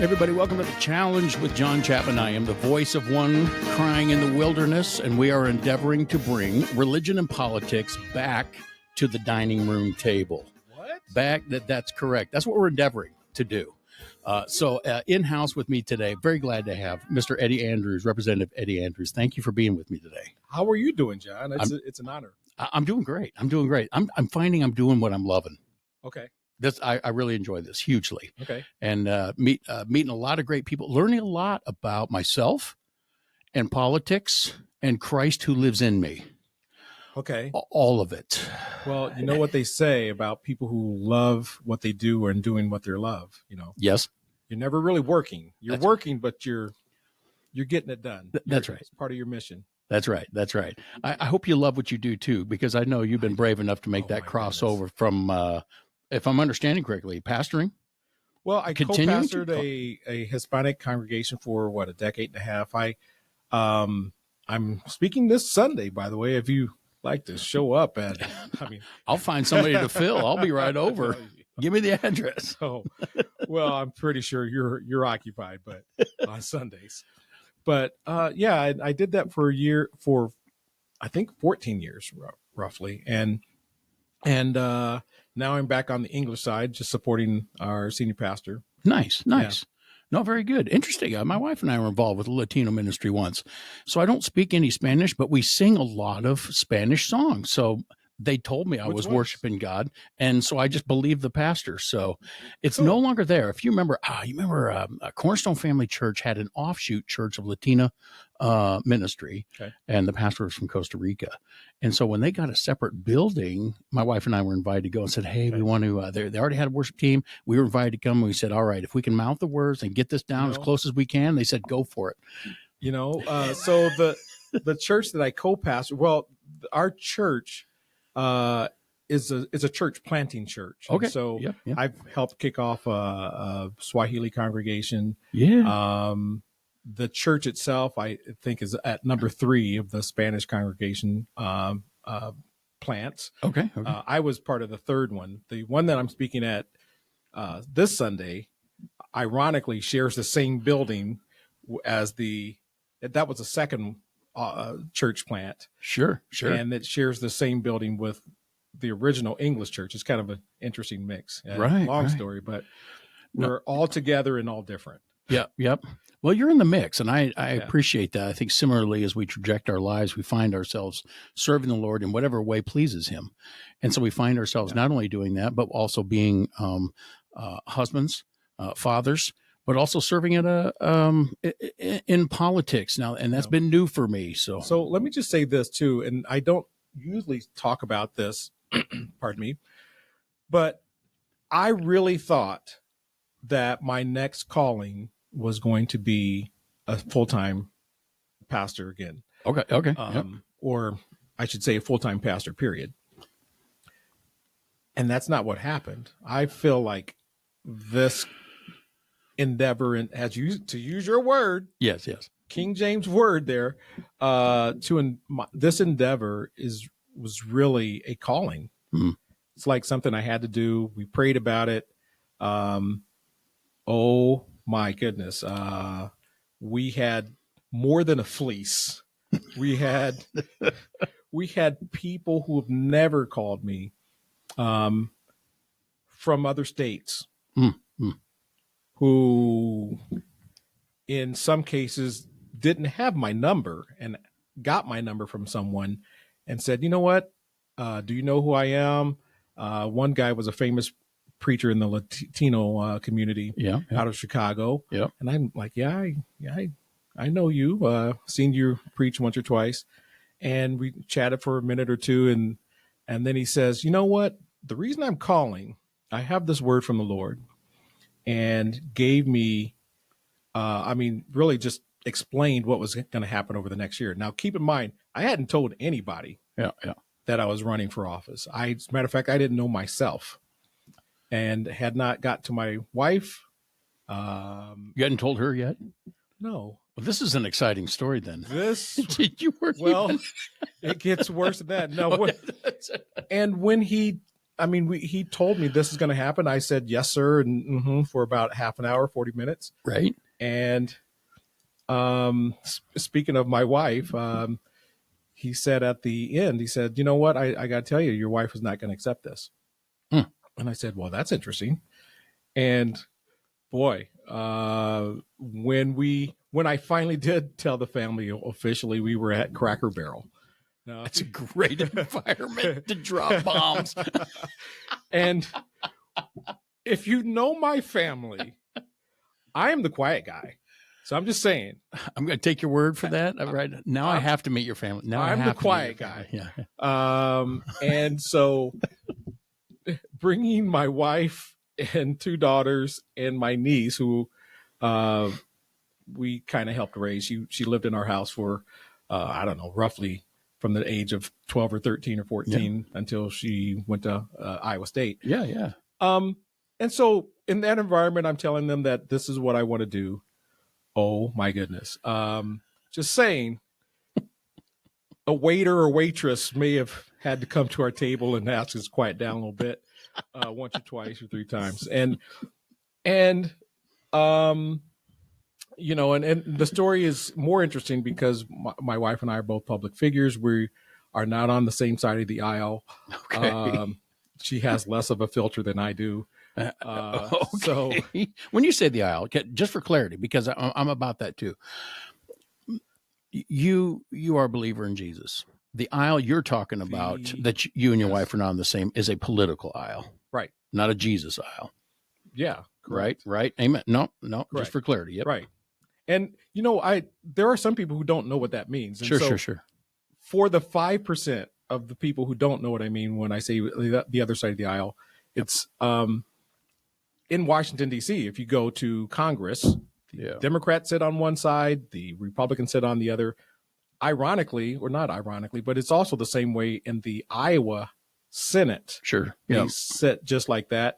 Everybody, welcome to the Challenge with John Chapman. I am the voice of one crying in the wilderness, and we are endeavoring to bring religion and politics back to the dining room table. What? That's correct. That's what we're endeavoring to do. So in-house with me today, very glad to have Mr. Eddie Andrews, Representative Eddie Andrews. Thank you for being with me today. How are you doing, John? It's an honor. I'm doing great. I'm finding I'm doing what I'm loving. Okay. I really enjoy this hugely. Okay. And meeting a lot of great people, learning a lot about myself and politics and Christ who lives in me. Okay. All of it. Well, you know what they say about people who love what they do and doing what they love, you know. Yes. You're never really working. You're working, but you're getting it done. That's right. It's part of your mission. That's right. That's right. I hope you love what you do too, because I know you've been brave enough to make that crossover from if I'm understanding correctly, pastoring? Well, I co-pastored a Hispanic congregation for a decade and a half. I'm speaking this Sunday, by the way, if you like to show up I'll find somebody to fill. I'll be right over. Give me the address. Oh, well, I'm pretty sure you're occupied, but on Sundays. But I did that for I think 14 years roughly. And now I'm back on the English side, just supporting our senior pastor. Nice. Yeah. No, very good. Interesting. My wife and I were involved with a Latino ministry once. So I don't speak any Spanish, but we sing a lot of Spanish songs. So they told me I was worshiping God. And so I just believed the pastor. So it's no longer there. If you remember, Cornerstone Family Church had an offshoot church of Latina ministry. Okay. And the pastor was from Costa Rica. And so when they got a separate building, my wife and I were invited to go and said, hey, we want to, they already had a worship team. We were invited to come. And we said, all right, if we can mouth the words and get this down as close as we can, they said, go for it. So the church that I co-pastor, our church is a church planting church. Okay. And so I've helped kick off a Swahili congregation. Yeah. The church itself, I think, is at number 3 of the Spanish congregation plants. Okay. I was part of the third one. The one that I'm speaking at this Sunday, ironically, shares the same building as that was the second church plant. Sure. And it shares the same building with the original English church. It's kind of an interesting mix. Long story, but we're all together and all different. Yep. Well, you're in the mix, and I appreciate that. I think similarly, as we traject our lives, we find ourselves serving the Lord in whatever way pleases Him. And so we find ourselves not only doing that, but also being husbands, fathers, but also serving in politics now, and that's been new for me. So let me just say this too, and I don't usually talk about this, pardon me, but I really thought that my next calling was going to be a full-time pastor again. Okay. Or I should say a full-time pastor, period. And that's not what happened. I feel like this endeavor, and to use your word, yes, King James word there, this endeavor was really a calling. It's like something I had to do. We prayed about it. Oh my goodness. We had more than a fleece. We had people who have never called me, from other states, who in some cases didn't have my number and got my number from someone and said, you know what? Do you know who I am? One guy was a famous preacher in the Latino community out of Chicago. Yeah. And I'm like, I know you, seen you preach once or twice. And we chatted for a minute or two. And then he says, you know what? The reason I'm calling, I have this word from the Lord, and gave me, really just explained what was going to happen over the next year. Now, keep in mind, I hadn't told anybody that I was running for office. As a matter of fact, I didn't know myself, and had not got to my wife. You hadn't told her yet? No. Well, this is an exciting story then. It gets worse than that. No. And when he I mean, he told me this is going to happen. I said, yes, sir. And for about half an hour, 40 minutes. Right. And speaking of my wife, he said at the end, he said, you know what? I got to tell you, your wife is not going to accept this. Hmm. And I said, well, that's interesting. And boy, when I finally did tell the family officially, we were at Cracker Barrel. Now, It's a great environment to drop bombs. And if you know my family, I am the quiet guy. So I'm just saying. I'm going to take your word for that. Right now, I have to meet your family. Now I'm I have the quiet guy. Yeah. And so bringing my wife and 2 daughters and my niece, who we kind of helped raise. She lived in our house for I don't know, roughly from the age of 12 or 13 or 14 until she went to Iowa State. Yeah. And so in that environment, I'm telling them that this is what I want to do. Oh my goodness. Just saying, a waiter or waitress may have had to come to our table and ask us to quiet down a little bit, once or twice or 3 times. And you know, and the story is more interesting because my wife and I are both public figures. We are not on the same side of the aisle. Okay. She has less of a filter than I do. Okay. So when you say the aisle, just for clarity, because I'm about that too. You are a believer in Jesus. The aisle you're talking about that you and your wife are not on the same is a political aisle, right? Not a Jesus aisle. Yeah. Correct. Right. Amen. No, correct. Just for clarity. Yep. Right. And you know, there are some people who don't know what that means. And Sure. For the 5% of the people who don't know what I mean when I say the other side of the aisle, it's in Washington, D.C. If you go to Congress, the Democrats sit on one side, the Republicans sit on the other. Ironically, or not ironically, but it's also the same way in the Iowa Senate. Sure. They sit just like that.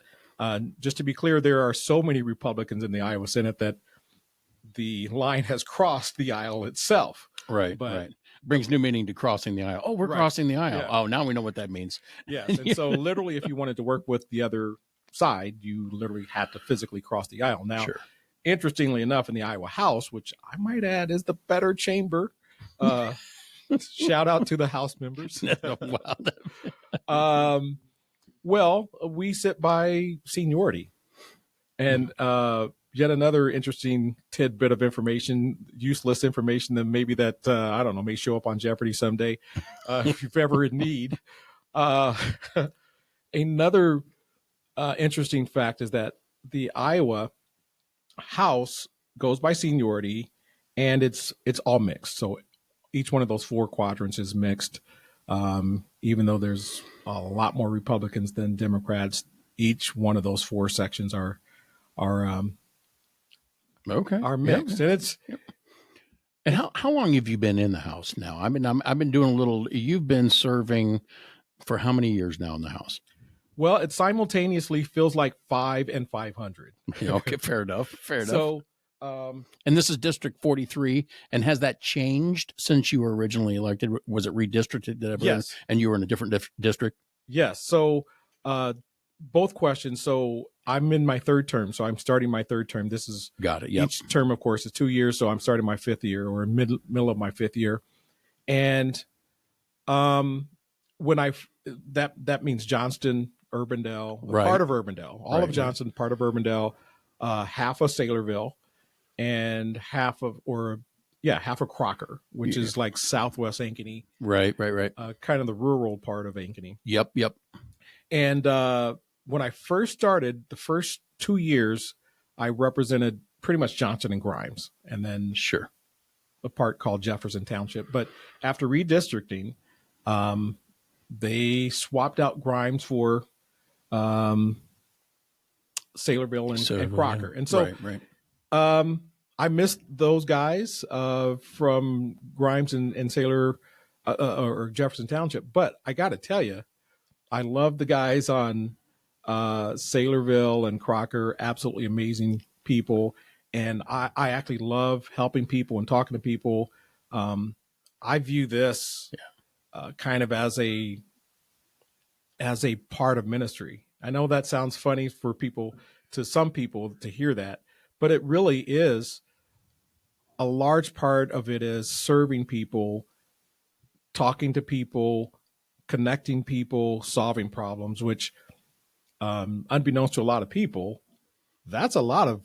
Just to be clear, there are so many Republicans in the Iowa Senate that the line has crossed the aisle itself. Right. But right. Brings new meaning to crossing the aisle. Oh, we're crossing the aisle. Yeah. Oh, now we know what that means. Yes. And so literally, if you wanted to work with the other side, you literally had to physically cross the aisle. Now, interestingly enough, in the Iowa House, which I might add is the better chamber, shout out to the House members. Well, we sit by seniority. And yet another interesting tidbit of information, useless information that maybe that, I don't know, may show up on Jeopardy someday, if you're ever in need. Another interesting fact is that the Iowa House goes by seniority, and it's all mixed. So each one of those 4 quadrants is mixed. Even though there's a lot more Republicans than Democrats, each one of those 4 sections are mixed. And it's and how long have you been in the House now? I mean, I've been doing a little. You've been serving for how many years now in the House? Well, it simultaneously feels like 5 and 500. Okay, fair enough. So, and this is District 43, and has that changed since you were originally elected? Was it redistricted? Yes. And you were in a different district? Yes. So, both questions. So I'm in my 3rd term. So I'm starting my 3rd term. This is got it. Yep. Each term, of course, is 2 years. So I'm starting my 5th year, or middle of my 5th year. And when that means Johnston, Urbandale, part of Urbandale, all of Johnston, part of Urbandale, half of Saylorville, and half of Crocker, which is like southwest Ankeny. Right. Kind of the rural part of Ankeny. Yep. And when I first started, the first 2 years, I represented pretty much Johnson and Grimes, and then a part called Jefferson Township. But after redistricting, they swapped out Grimes for Saylorville and Crocker. And so I missed those guys from Grimes and Saylor or Jefferson Township. But I got to tell you, I love the guys on Saylorville and Crocker, absolutely amazing people. And I actually love helping people and talking to people. I view this kind of as a as a part of ministry. I know that sounds funny for some people to hear that, but it really is. A large part of it is serving people, talking to people, connecting people, solving problems, which, unbeknownst to a lot of people, that's a lot of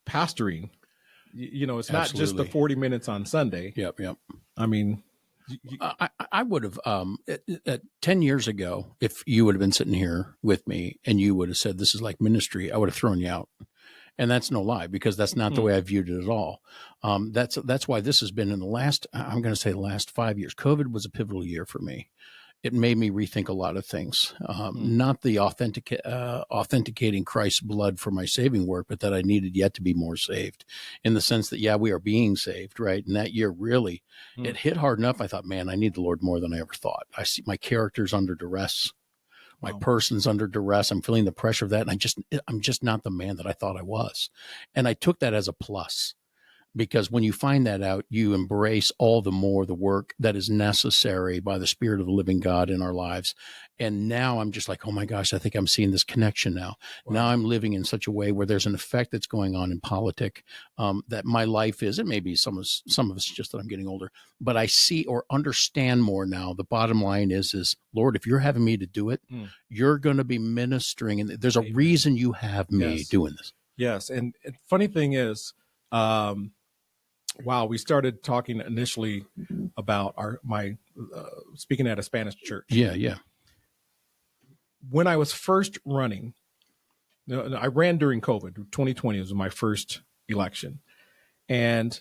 pastoring. It's not just the 40 minutes on Sunday. Yep. I mean, I would have 10 years ago, if you would have been sitting here with me and you would have said this is like ministry, I would have thrown you out. And that's no lie, because that's not the way I viewed it at all. That's why this has been in the last 5 years. COVID was a pivotal year for me. It made me rethink a lot of things, not the authenticating Christ's blood for my saving work, but that I needed yet to be more saved, in the sense that, we are being saved, right? And that year really, it hit hard enough. I thought, man, I need the Lord more than I ever thought. I see my character's under duress. My person's under duress. I'm feeling the pressure of that. And I'm just not the man that I thought I was. And I took that as a plus, because when you find that out, you embrace all the more the work that is necessary by the Spirit of the living God in our lives. And now I'm just like, oh my gosh, I think I'm seeing this connection now. Wow. Now I'm living in such a way where there's an effect that's going on in politics, that my life is. It may be some of it's just that I'm getting older, but I see or understand more now. The bottom line is Lord, if you're having me to do it, you're going to be ministering. And there's a reason you have me doing this. Yes. And funny thing is, wow, we started talking initially about my speaking at a Spanish church. Yeah. When I was first running, I ran during COVID. 2020 was my first election. And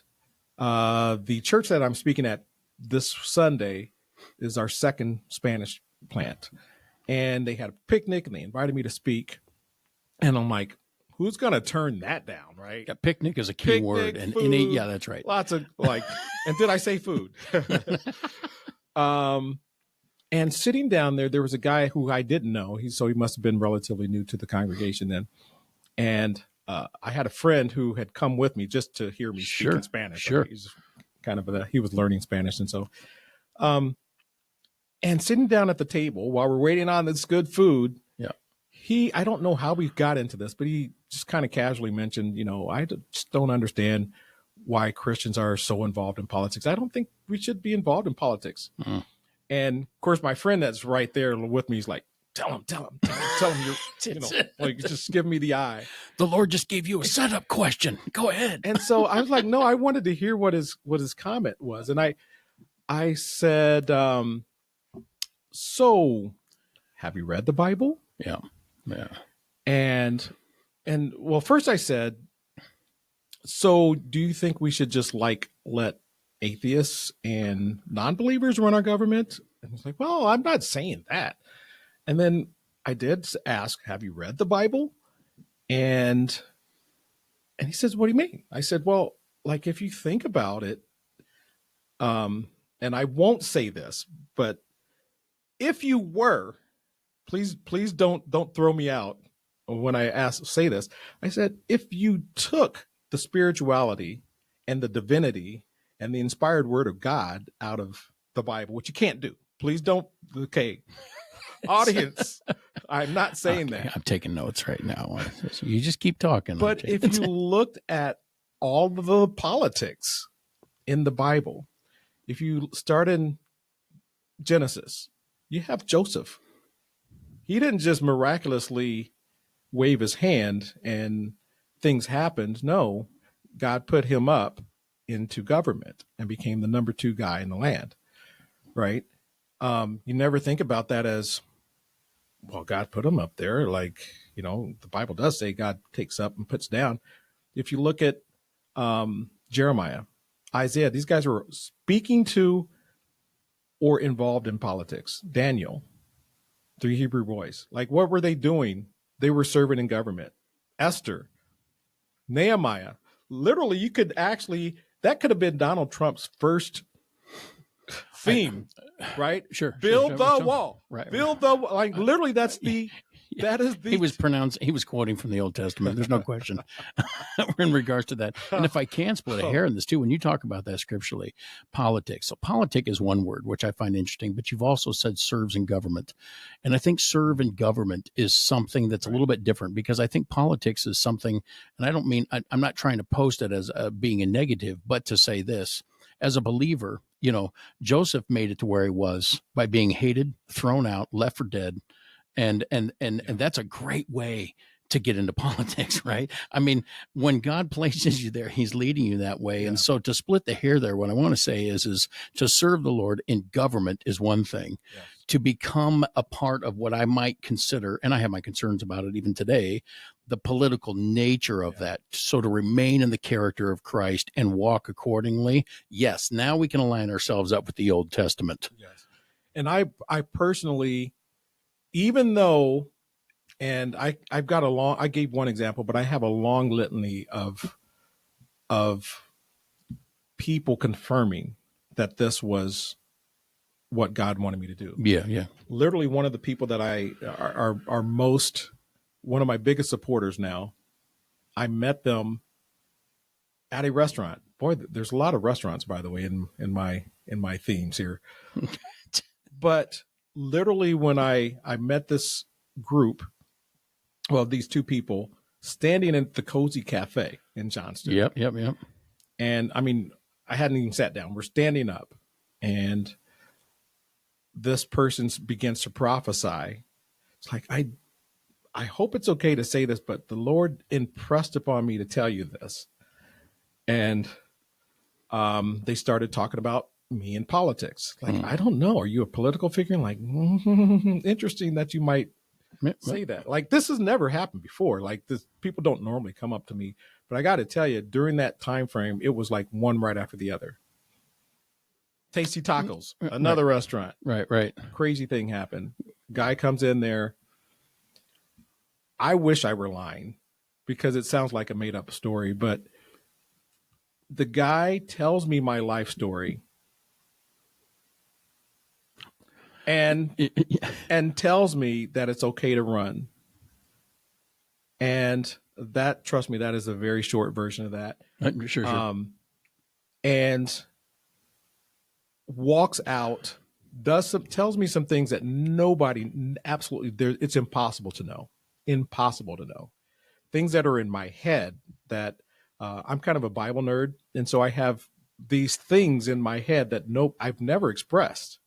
the church that I'm speaking at this Sunday is our second Spanish plant. And they had a picnic and they invited me to speak. And I'm like, who's going to turn that down, right? Yeah, picnic is a key word. And yeah, that's right. Lots of and did I say food? And sitting down there was a guy who I didn't know. He must have been relatively new to the congregation then. And I had a friend who had come with me just to hear me speak in Spanish. Sure. He's kind of he was learning Spanish. And so, and sitting down at the table while we're waiting on this good food, I don't know how we got into this, but he just kind of casually mentioned, I just don't understand why Christians are so involved in politics. I don't think we should be involved in politics. And of course, my friend that's right there with me is like, tell him you're, like, just give me the eye. The Lord just gave you a setup question. Go ahead. And so I was like, no, I wanted to hear what his comment was. And I said, so have you read the Bible? Yeah. And well, first I said, so do you think we should just let atheists and non-believers run our government? And he's like, well, I'm not saying that. And then I did ask, have you read the Bible? And he says, what do you mean? I said, well, if you think about it, and I won't say this, but if you were, please don't throw me out when I say this. I said, if you took the spirituality and the divinity and the inspired word of God out of the Bible, which you can't do. Please don't. Okay. Audience, I'm not saying that. I'm taking notes right now. You just keep talking. But if you looked at all the politics in the Bible, if you start in Genesis, you have Joseph. He didn't just miraculously wave his hand and things happened. No, God put him up into government and became the number 2 guy in the land, right? You never think about that as, well, God put him up there. The Bible does say God takes up and puts down. If you look at Jeremiah, Isaiah, these guys were speaking to or involved in politics. Daniel, 3 Hebrew boys. What were they doing? They were serving in government. Esther, Nehemiah. Literally, that could have been Donald Trump's first theme, right? Sure. Build the sure. wall. Right. Build the wall. Literally, that's the That is he was quoting from the Old Testament. There's no question in regards to that. And if I can split a hair in this too, when you talk about that scripturally, politics. So politic is one word, which I find interesting, but you've also said serves in government. And I think serve in government is something that's a little bit different, because I think politics is something, and I don't mean, I'm not trying to post it as being a negative, but to say this, as a believer, Joseph made it to where he was by being hated, thrown out, left for dead. And that's a great way to get into politics, right? I mean, when God places you there, he's leading you that way. Yeah. And so to split the hair there, what I want to say is to serve the Lord in government is one thing. Yes. To become a part of what I might consider, and I have my concerns about it even today, the political nature of that. So to remain in the character of Christ and walk accordingly, yes, now we can align ourselves up with the Old Testament. Yes. And I personally, even though, and I've got I gave one example, but I have a long litany of people confirming that this was what God wanted me to do. Yeah, yeah. Literally one of the people that are most, one of my biggest supporters now, I met them at a restaurant. Boy, there's a lot of restaurants, by the way, in my themes here. But literally when I met this group, well, these two people standing at the Cozy Cafe in Johnston. Yep. And I mean, I hadn't even sat down. We're standing up, and this person begins to prophesy. It's like, I hope it's okay to say this, but the Lord impressed upon me to tell you this. And they started talking about me in politics. Like, I don't know. Are you a political figure? Like, interesting that you might say that. Like, this has never happened before. Like, this, people don't normally come up to me. But I got to tell you, during that time frame, it was like one right after the other. Tasty Tacos, another restaurant. Right. Crazy thing happened. Guy comes in there. I wish I were lying, because it sounds like a made up story, but the guy tells me my life story and tells me that it's okay to run. And that, trust me, that is a very short version of that. Sure. And walks out, tells me some things that nobody, absolutely, it's impossible to know. Things that are in my head that I'm kind of a Bible nerd. And so I have these things in my head that I've never expressed.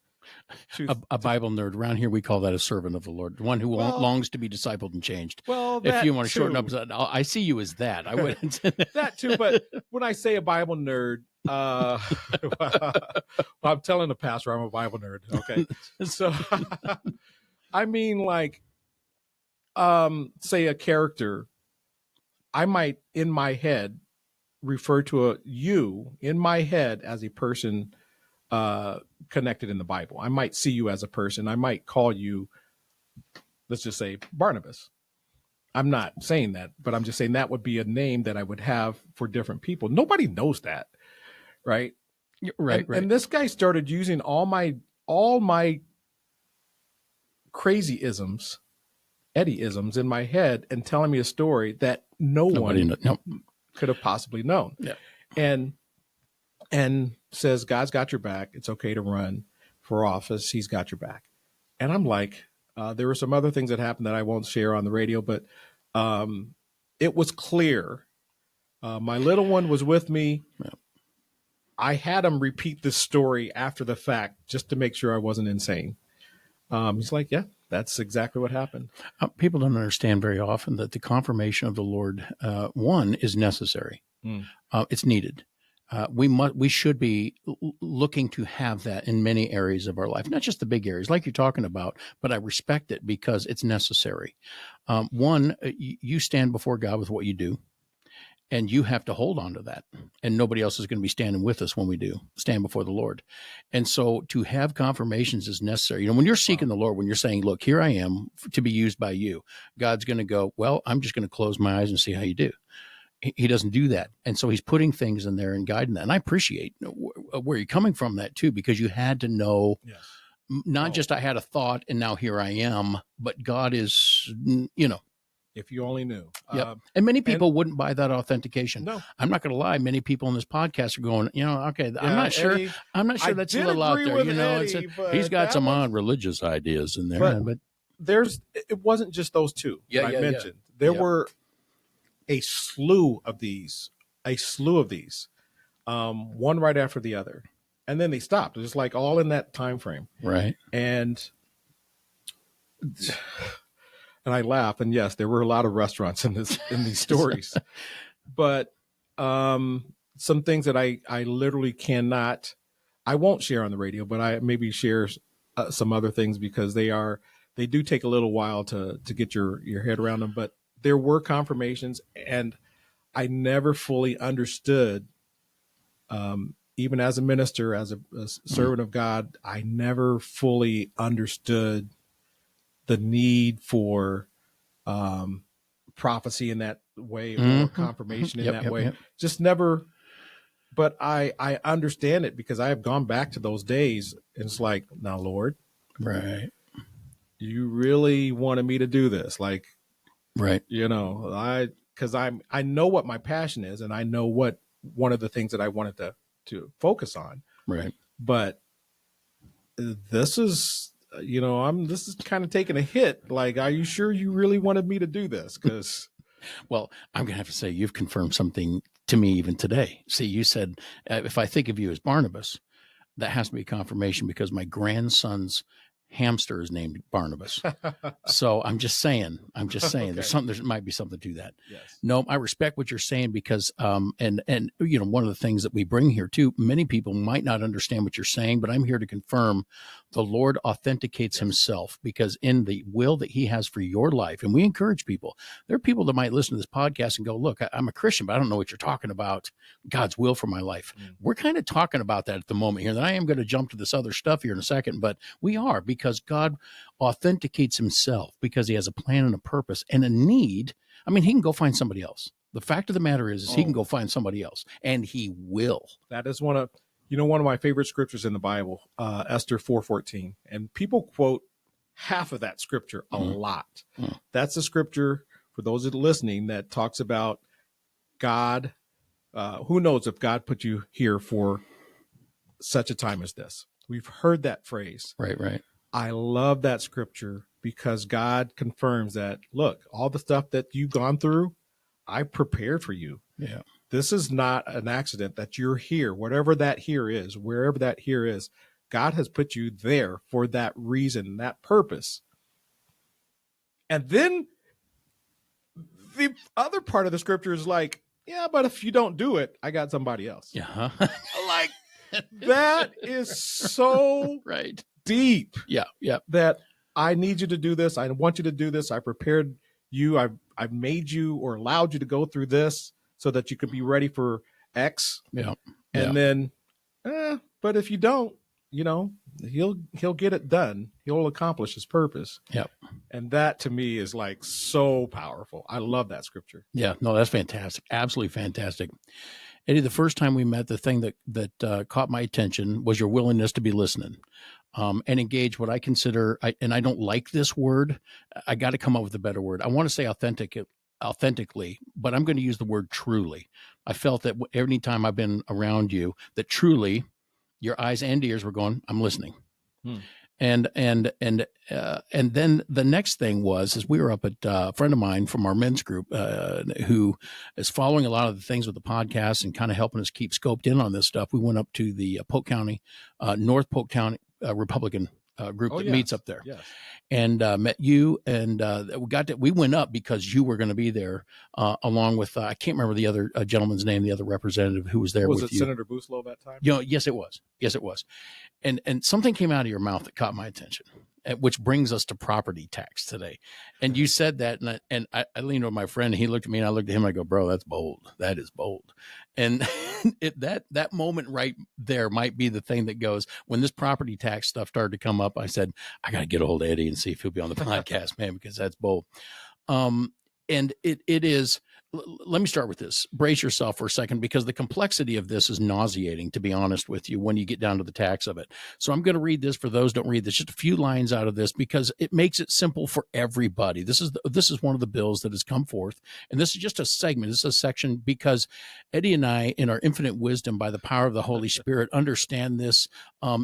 A Bible nerd. Around here, we call that a servant of the Lord, one who longs to be discipled and changed. Well, if you want to shorten up, I see you as that. I wouldn't. That too, but when I say a Bible nerd, well, I'm telling the pastor I'm a Bible nerd. Okay, so I mean, like, say a character, I might in my head refer to you in my head as a person connected in the Bible. I might see you as a person. I might call you, let's just say, Barnabas. I'm not saying that, but I'm just saying that would be a name that I would have for different people. Nobody knows that, right? Right. And this guy started using all my crazy isms, Eddie-isms in my head, and telling me a story that nobody could have possibly known. Yeah. And says, God's got your back. It's okay to run for office. He's got your back. And I'm like, there were some other things that happened that I won't share on the radio, but it was clear. My little one was with me. Yeah. I had him repeat this story after the fact just to make sure I wasn't insane. He's like, yeah, that's exactly what happened. People don't understand very often that the confirmation of the Lord, one, is necessary. It's needed. We should be looking to have that in many areas of our life, not just the big areas like you're talking about, but I respect it because it's necessary. One, you stand before God with what you do, and you have to hold on to that. And nobody else is going to be standing with us when we do stand before the Lord. And so to have confirmations is necessary. You know, when you're seeking the Lord, when you're saying, look, here I am to be used by you, God's going to go, well, I'm just going to close my eyes and see how you do. He doesn't do that. And so he's putting things in there and guiding that. And I appreciate where you're coming from that too, because you had to know Not just I had a thought and now here I am, but God is, you know. If you only knew. Yep. And many people wouldn't buy that authentication. No. I'm not going to lie. Many people on this podcast are going, okay, Yeah, I'm not sure. Eddie, I'm not sure that's a little out there. You know, Eddie, he's got some odd religious ideas in there. But it wasn't just those two that I mentioned. There were a slew of these, one right after the other. And then they stopped. It was like all in that time frame. Right. And I laugh. And yes, there were a lot of restaurants in these stories. But some things that I literally cannot, I won't share on the radio, but I maybe share some other things because they do take a little while to get your head around them. But there were confirmations, and I never fully understood, even as a minister, as a servant of God, I never fully understood the need for prophecy in that way or confirmation in that way. Just never. But I understand it because I have gone back to those days, and it's like, now, Lord, right? You really wanted me to do this, like, right? You know, because I know what my passion is, and I know what one of the things that I wanted to focus on, right? But this is, this is kind of taking a hit. Like, are you sure you really wanted me to do this? Because, well, I'm gonna have to say you've confirmed something to me even today. See, you said if I think of you as Barnabas, that has to be confirmation because my grandson's hamster is named Barnabas. So I'm just saying, okay. There might be something to that. Yes. No, I respect what you're saying because, and one of the things that we bring here too, many people might not understand what you're saying, but I'm here to confirm the Lord authenticates himself because in the will that he has for your life, and we encourage people, there are people that might listen to this podcast and go, look, I'm a Christian, but I don't know what you're talking about. God's will for my life. We're kind of talking about that at the moment here. And I am going to jump to this other stuff here in a second, but we are because God authenticates himself because he has a plan and a purpose and a need. I mean, he can go find somebody else. The fact of the matter is he can go find somebody else, and he will. That is one of my favorite scriptures in the Bible, Esther 4:14. And people quote half of that scripture a lot. That's a scripture, for those that are listening, that talks about God. Who knows if God put you here for such a time as this? We've heard that phrase. Right. I love that scripture because God confirms that, look, all the stuff that you've gone through, I prepared for you. Yeah. This is not an accident that you're here, whatever that here is, wherever that here is. God has put you there for that reason, that purpose. And then the other part of the scripture is like, yeah, but if you don't do it, I got somebody else. Yeah. Like, that is so right. deep. Yeah. That I need you to do this. I want you to do this. I prepared you. I've made you or allowed you to go through this so that you could be ready for X. Yeah. And then, but if you don't, he'll get it done. He'll accomplish his purpose. Yep. And that to me is like so powerful. I love that scripture. Yeah, no, that's fantastic. Absolutely fantastic. Eddie, the first time we met, the thing that caught my attention was your willingness to be listening and engage what I consider, and I don't like this word. I got to come up with a better word. I want to say authentically, but I'm going to use the word truly. I felt that every time I've been around you, that truly your eyes and ears were going, I'm listening. And then the next thing is we were up at a friend of mine from our men's group who is following a lot of the things with the podcast and kind of helping us keep scoped in on this stuff. We went up to the North Polk County Republican group meets up there. Yes. And met you, and we went up because you were going to be there, along with I can't remember the other gentleman's name, the other representative who was there. Was with it you. Senator Booslow that time? Yes, it was. And something came out of your mouth that caught my attention, which brings us to property tax today. And you said that, and I leaned over my friend, and he looked at me, and I looked at him, and I go, bro, that's bold. That is bold. And that moment right there might be the thing that goes, when this property tax stuff started to come up, I said, I got to get a hold of Eddie and see if he'll be on the podcast, man, because that's bold. And it is, let me start with this. Brace yourself for a second, because the complexity of this is nauseating, to be honest with you, when you get down to the tax of it. So I'm going to read this for those who don't read this, just a few lines out of this, because it makes it simple for everybody. This is one of the bills that has come forth, and this is just a segment. This is a section, because Eddie and I, in our infinite wisdom, by the power of the Holy Spirit, understand this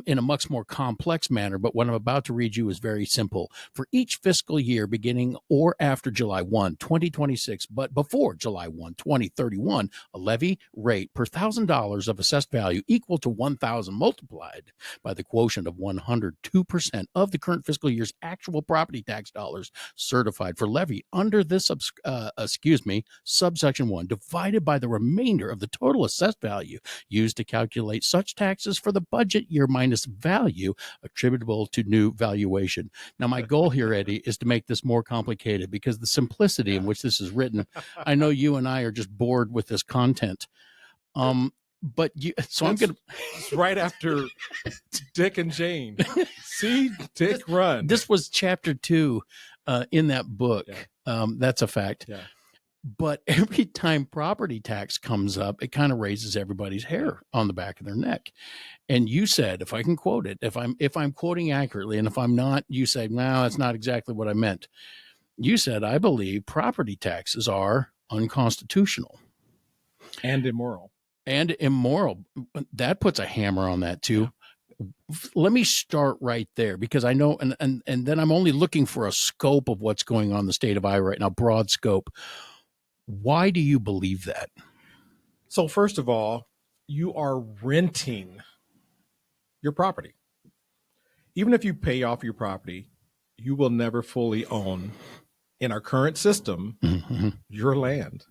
in a much more complex manner. But what I'm about to read you is very simple. For each fiscal year beginning or after July 1, 2026, but before July 1, 2031, a levy rate per $1,000 of assessed value equal to 1,000 multiplied by the quotient of 102% of the current fiscal year's actual property tax dollars certified for levy under this subsection 1, divided by the remainder of the total assessed value used to calculate such taxes for the budget year minus value attributable to new valuation. Now, my goal here, Eddie, is to make this more complicated, because the simplicity in which this is written, I know you and I are just bored with this content. But I'm going to. It's right after Dick and Jane. See Dick run. This was chapter 2 in that book. Yeah. That's a fact. Yeah. But every time property tax comes up, it kind of raises everybody's hair on the back of their neck. And you said, if I can quote it, if I'm quoting accurately, and if I'm not, you say, no, that's not exactly what I meant. You said, I believe property taxes are unconstitutional and immoral. That puts a hammer on that too. Yeah. Let me start right there, because I know, and then I'm only looking for a scope of what's going on in the state of Iowa right now, broad scope. Why do you believe that? So first of all, you are renting your property. Even if you pay off your property, you will never fully own, in our current system, your land,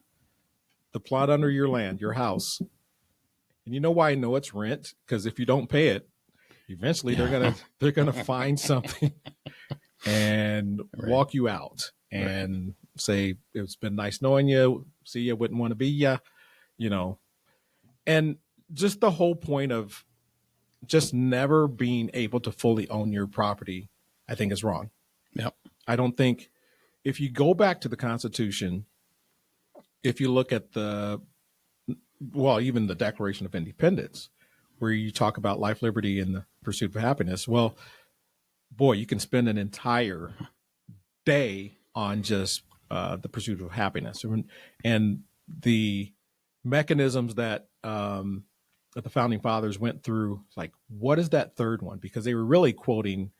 the plot under your land, your house. And you know why I know it's rent? Because if you don't pay it, eventually they're gonna find something and walk you out and say, it's been nice knowing you. See, you wouldn't want to be you, And just the whole point of just never being able to fully own your property, I think, is wrong. Yep. I don't think, if you go back to the Constitution, if you look at even the Declaration of Independence, where you talk about life, liberty, and the pursuit of happiness, well, boy, you can spend an entire day on just the pursuit of happiness and the mechanisms that the founding fathers went through. Like, what is that third one? Because they were really quoting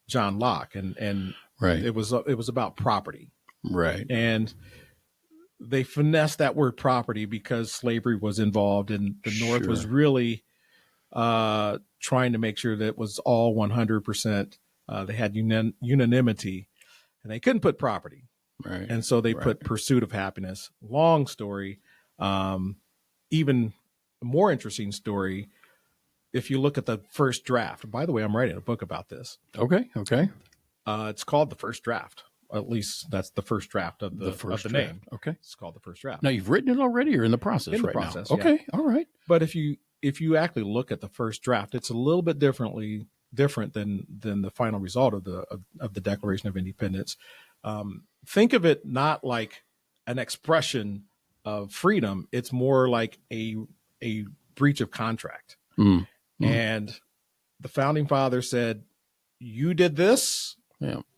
John Locke, and right. It was about property, right? And they finessed that word property because slavery was involved, and the North was really trying to make sure that it was all 100%. They had unanimity, and they couldn't put property, right? And so they put pursuit of happiness. Long story. Even a more interesting story, if you look at the first draft. By the way, I'm writing a book about this. Okay. It's called The First Draft. At least that's the first draft of the name. Okay. It's called The First Draft. Now, you've written it already, or in the process? In the right process. Now? Okay. All right. But if you actually look at the first draft, it's a little bit different than the final result of the Declaration of Independence. Think of it not like an expression of freedom. It's more like a breach of contract. And the founding fathers said, you did this,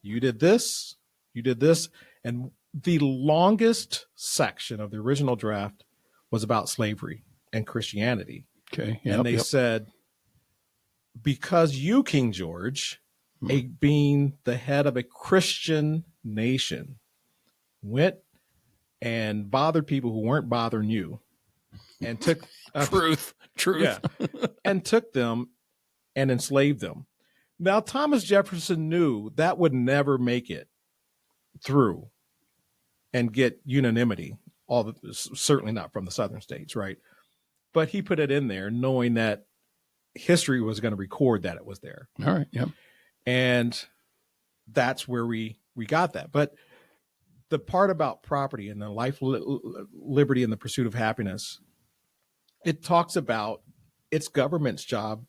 you did this, you did this. And the longest section of the original draft was about slavery and Christianity. Okay. And they said, because you, King George, being the head of a Christian nation, went and bothered people who weren't bothering you, and took truth, and took them and enslaved them. Now, Thomas Jefferson knew that would never make it through and get unanimity. Certainly not from the Southern states, right? But he put it in there, knowing that history was going to record that it was there. All right. Yep. And that's where we got that. But the part about property and the life, liberty, and the pursuit of happiness, it talks about it's government's job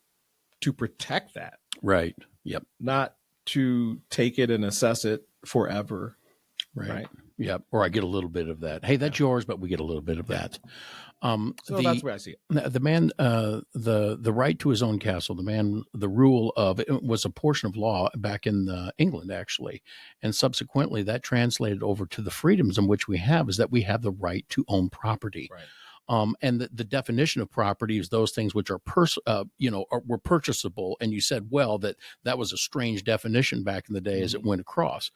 to protect that. Right. Yep. Not to take it and assess it forever. Right. Yeah. Or I get a little bit of that. Hey, that's yours, but we get a little bit of that. So that's the way I see it. The man, the right to his own castle, the rule of it was a portion of law back in England, actually. And subsequently that translated over to the freedoms in which we have is that we have the right to own property. Right. And the definition of property is those things which are were purchasable. And you said, well, that was a strange definition back in the day as it went across.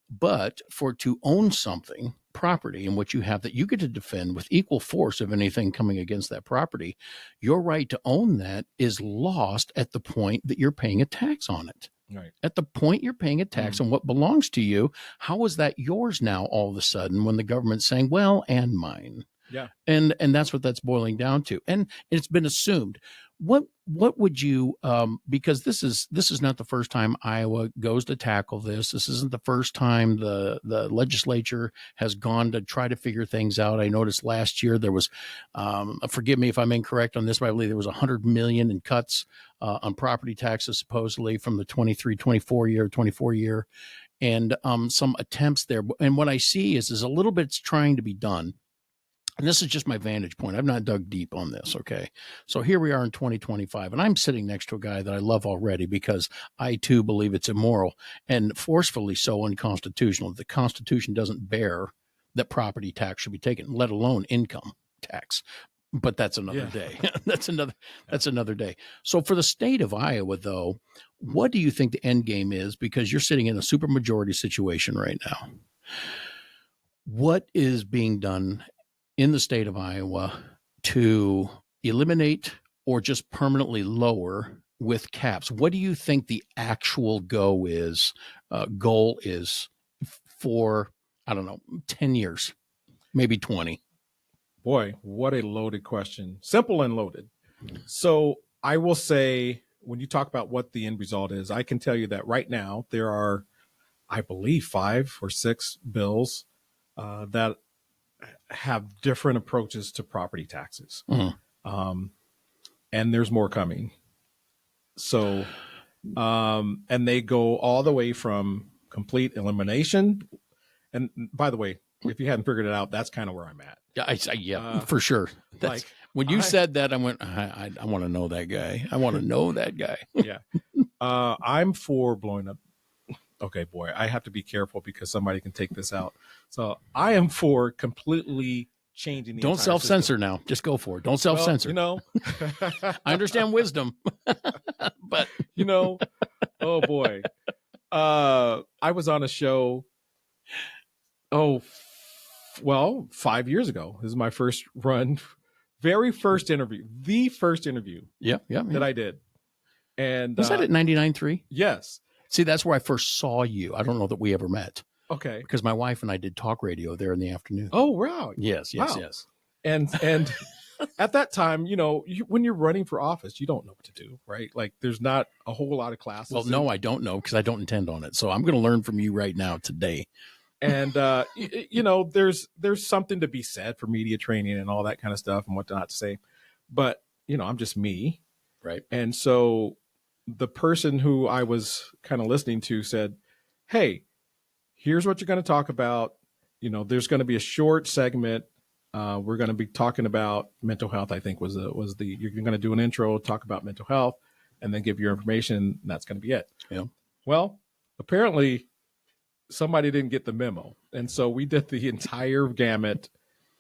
But to own something, property, in which you have that you get to defend with equal force of anything coming against that property, your right to own that is lost at the point that you're paying a tax on it. Right. At the point you're paying a tax on what belongs to you, how is that yours now all of a sudden when the government's saying, well, and mine? Yeah. And that's what that's boiling down to. And it's been assumed. What would you because this is not the first time Iowa goes to tackle this. This isn't the first time the legislature has gone to try to figure things out. I noticed last year there was forgive me if I'm incorrect on this, but I believe there was $100 million in cuts on property taxes supposedly from the 24 year and some attempts there. And what I see is a little bit's trying to be done. And this is just my vantage point. I've not dug deep on this. Okay. So here we are in 2025, and I'm sitting next to a guy that I love already because I too believe it's immoral and forcefully so unconstitutional. The Constitution doesn't bear that property tax should be taken, let alone income tax. But that's another day. That's another day. So for the state of Iowa, though, what do you think the end game is? Because you're sitting in a supermajority situation right now. What is being done in the state of Iowa to eliminate or just permanently lower with caps? What do you think the actual goal is for, I don't know, 10 years, maybe 20? Boy, what a loaded question. Simple and loaded. So I will say, when you talk about what the end result is, I can tell you that right now there are, I believe, 5 or 6 bills that have different approaches to property taxes. And there's more coming. So, and they go all the way from complete elimination. And by the way, if you hadn't figured it out, that's kind of where I'm at. Yeah, for sure. When you said that, I went, I want to know that guy. I want to know that guy. Yeah. I'm for blowing up. Okay, boy, I have to be careful because somebody can take this out. So I am for completely changing the Don't entire self-censor system. now. Just go for it. Don't self-censor. I understand wisdom, but oh boy. I was on a show. 5 years ago. This is my first run, the first interview that I did. And was that at 99.3? Yes. See, that's where I first saw you. I don't know that we ever met. Okay. Because my wife and I did talk radio there in the afternoon. Oh, wow. Yes. And at that time, when you're running for office, you don't know what to do, right? Like there's not a whole lot of classes. Well, no, I don't know because I don't intend on it. So I'm going to learn from you right now today. And, there's something to be said for media training and all that kind of stuff and what not to say. But, I'm just me. Right. And so the person who I was kind of listening to said, hey, here's what you're going to talk about. There's going to be a short segment. We're going to be talking about mental health. I think you're going to do an intro, talk about mental health, and then give your information. And that's going to be it. Yeah. Well, apparently somebody didn't get the memo. And so we did the entire gamut,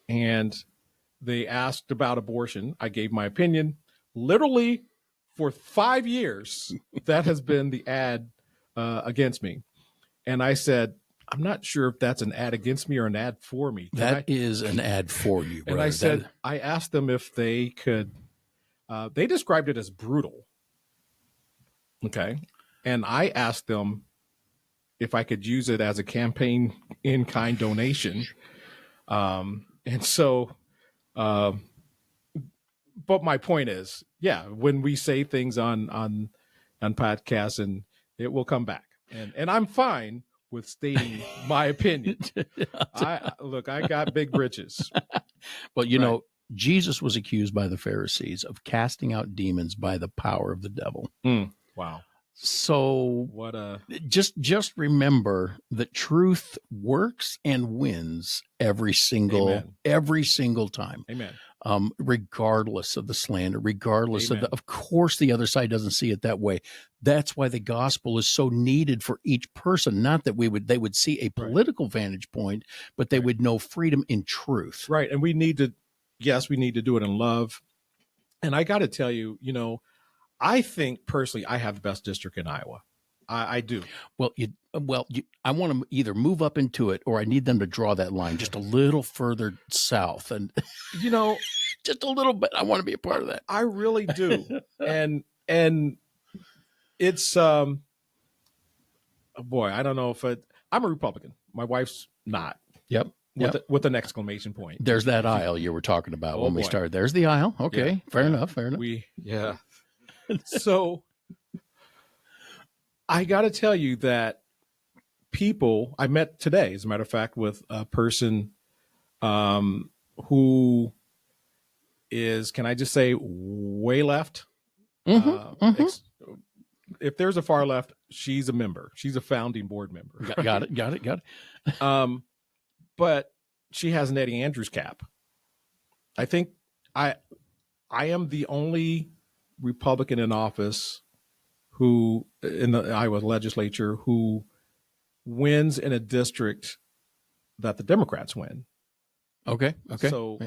and they asked about abortion. I gave my opinion. Literally for 5 years, that has been the ad against me. And I said, I'm not sure if that's an ad against me or an ad for me. That is an ad for you, brother. And I said, I asked them if they could, they described it as brutal. Okay. And I asked them if I could use it as a campaign in-kind donation. And so, but my point is, when we say things on podcasts, and it will come back, and I'm fine with stating my opinion. I got big britches. Well, Jesus was accused by the Pharisees of casting out demons by the power of the devil. Wow. So What a just remember that truth works and wins every single time. Amen. Regardless of the slander, regardless Amen. of course, the other side doesn't see it that way. That's why the gospel is so needed for each person. Not that they would see a political vantage point, but they would know freedom in truth. Right. And we need to do it in love. And I got to tell you, I think personally, I have the best district in Iowa. I do. Well, I want to either move up into it, or I need them to draw that line just a little further south, and just a little bit. I want to be a part of that. I really do, and it's boy, I don't know if I'm a Republican. My wife's not. Yep. With an exclamation point. There's that aisle you were talking about when we started. There's the aisle. Okay, fair enough. So I got to tell you that people I met today, as a matter of fact, with a person who is, can I just say, way left? If there's a far left, she's a member. She's a founding board member. Got it. But she has an Eddie Andrews cap. I think I am the only Republican in office who, in the Iowa legislature, who wins in a district that the Democrats win. Okay. So,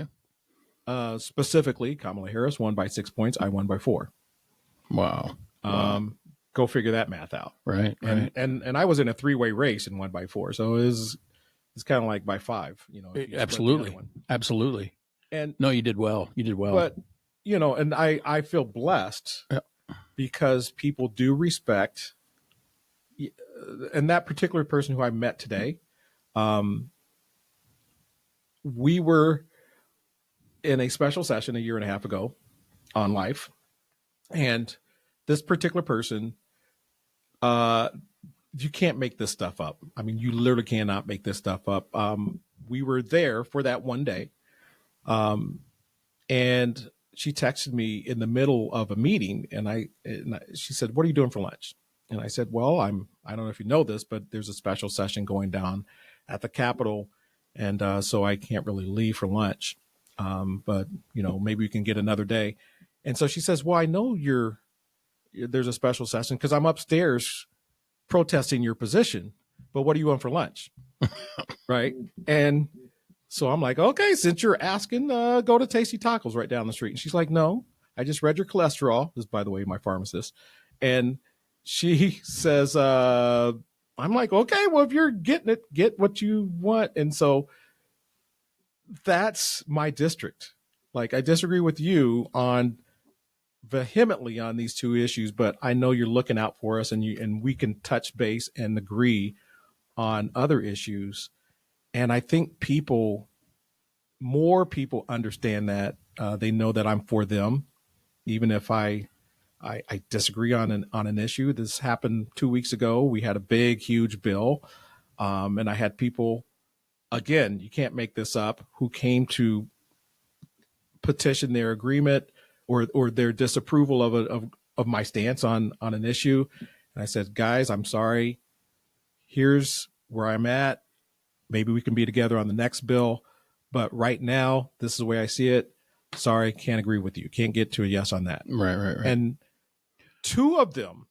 specifically, Kamala Harris won by 6 points. I won by 4. Wow. Go figure that math out. Right. And I was in a 3-way race and won by 4. So it's kind of like by 5. Absolutely. And no, you did well. But and I feel blessed because people do respect. And that particular person who I met today, we were in a special session a year and a half ago on Life, and this particular person, you can't make this stuff up. I mean, you literally cannot make this stuff up. We were there for that one day, and she texted me in the middle of a meeting, and she said, "What are you doing for lunch?" And I said, "Well, I don't know if you know this, but there's a special session going down at the Capitol, and so I can't really leave for lunch. But maybe we can get another day." And so she says, "Well, I know there's a special session because I'm upstairs protesting your position, but what are you on for lunch?" Right. And so I'm like, "Okay, since you're asking, go to Tasty Tacos right down the street." And she's like, "No, I just read your cholesterol." This is, by the way, my pharmacist. And she says, I'm like, "Okay, well, if you're getting it, get what you want." And so that's my district. Like, I disagree with you vehemently on these two issues, but I know you're looking out for us, and we can touch base and agree on other issues. And I think more people understand that. They know that I'm for them, even if I disagree on an issue. This happened 2 weeks ago. We had a big, huge bill, and I had people, again, you can't make this up, who came to petition their agreement or their disapproval of my stance on an issue. And I said, "Guys, I'm sorry. Here's where I'm at. Maybe we can be together on the next bill. But right now, this is the way I see it. Sorry, can't agree with you. Can't get to a yes on that." Right. And 2 of them,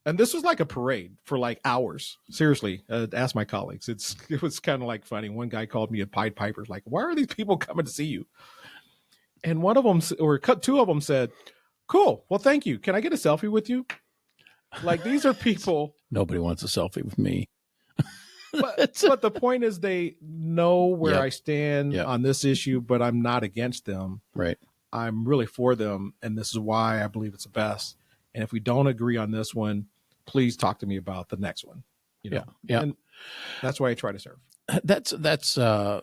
and this was like a parade for like hours. Seriously, ask my colleagues. It was kind of like funny. One guy called me a Pied Piper. Like, "Why are these people coming to see you?" And one of them, or 2 of them, said, "Cool. Well, thank you. Can I get a selfie with you?" Like, these are people. Nobody wants a selfie with me. But the point is, they know where I stand on this issue, but I'm not against them. Right. I'm really for them, and this is why I believe it's the best. And if we don't agree on this one, please talk to me about the next one. Yeah. And that's why I try to serve. That's a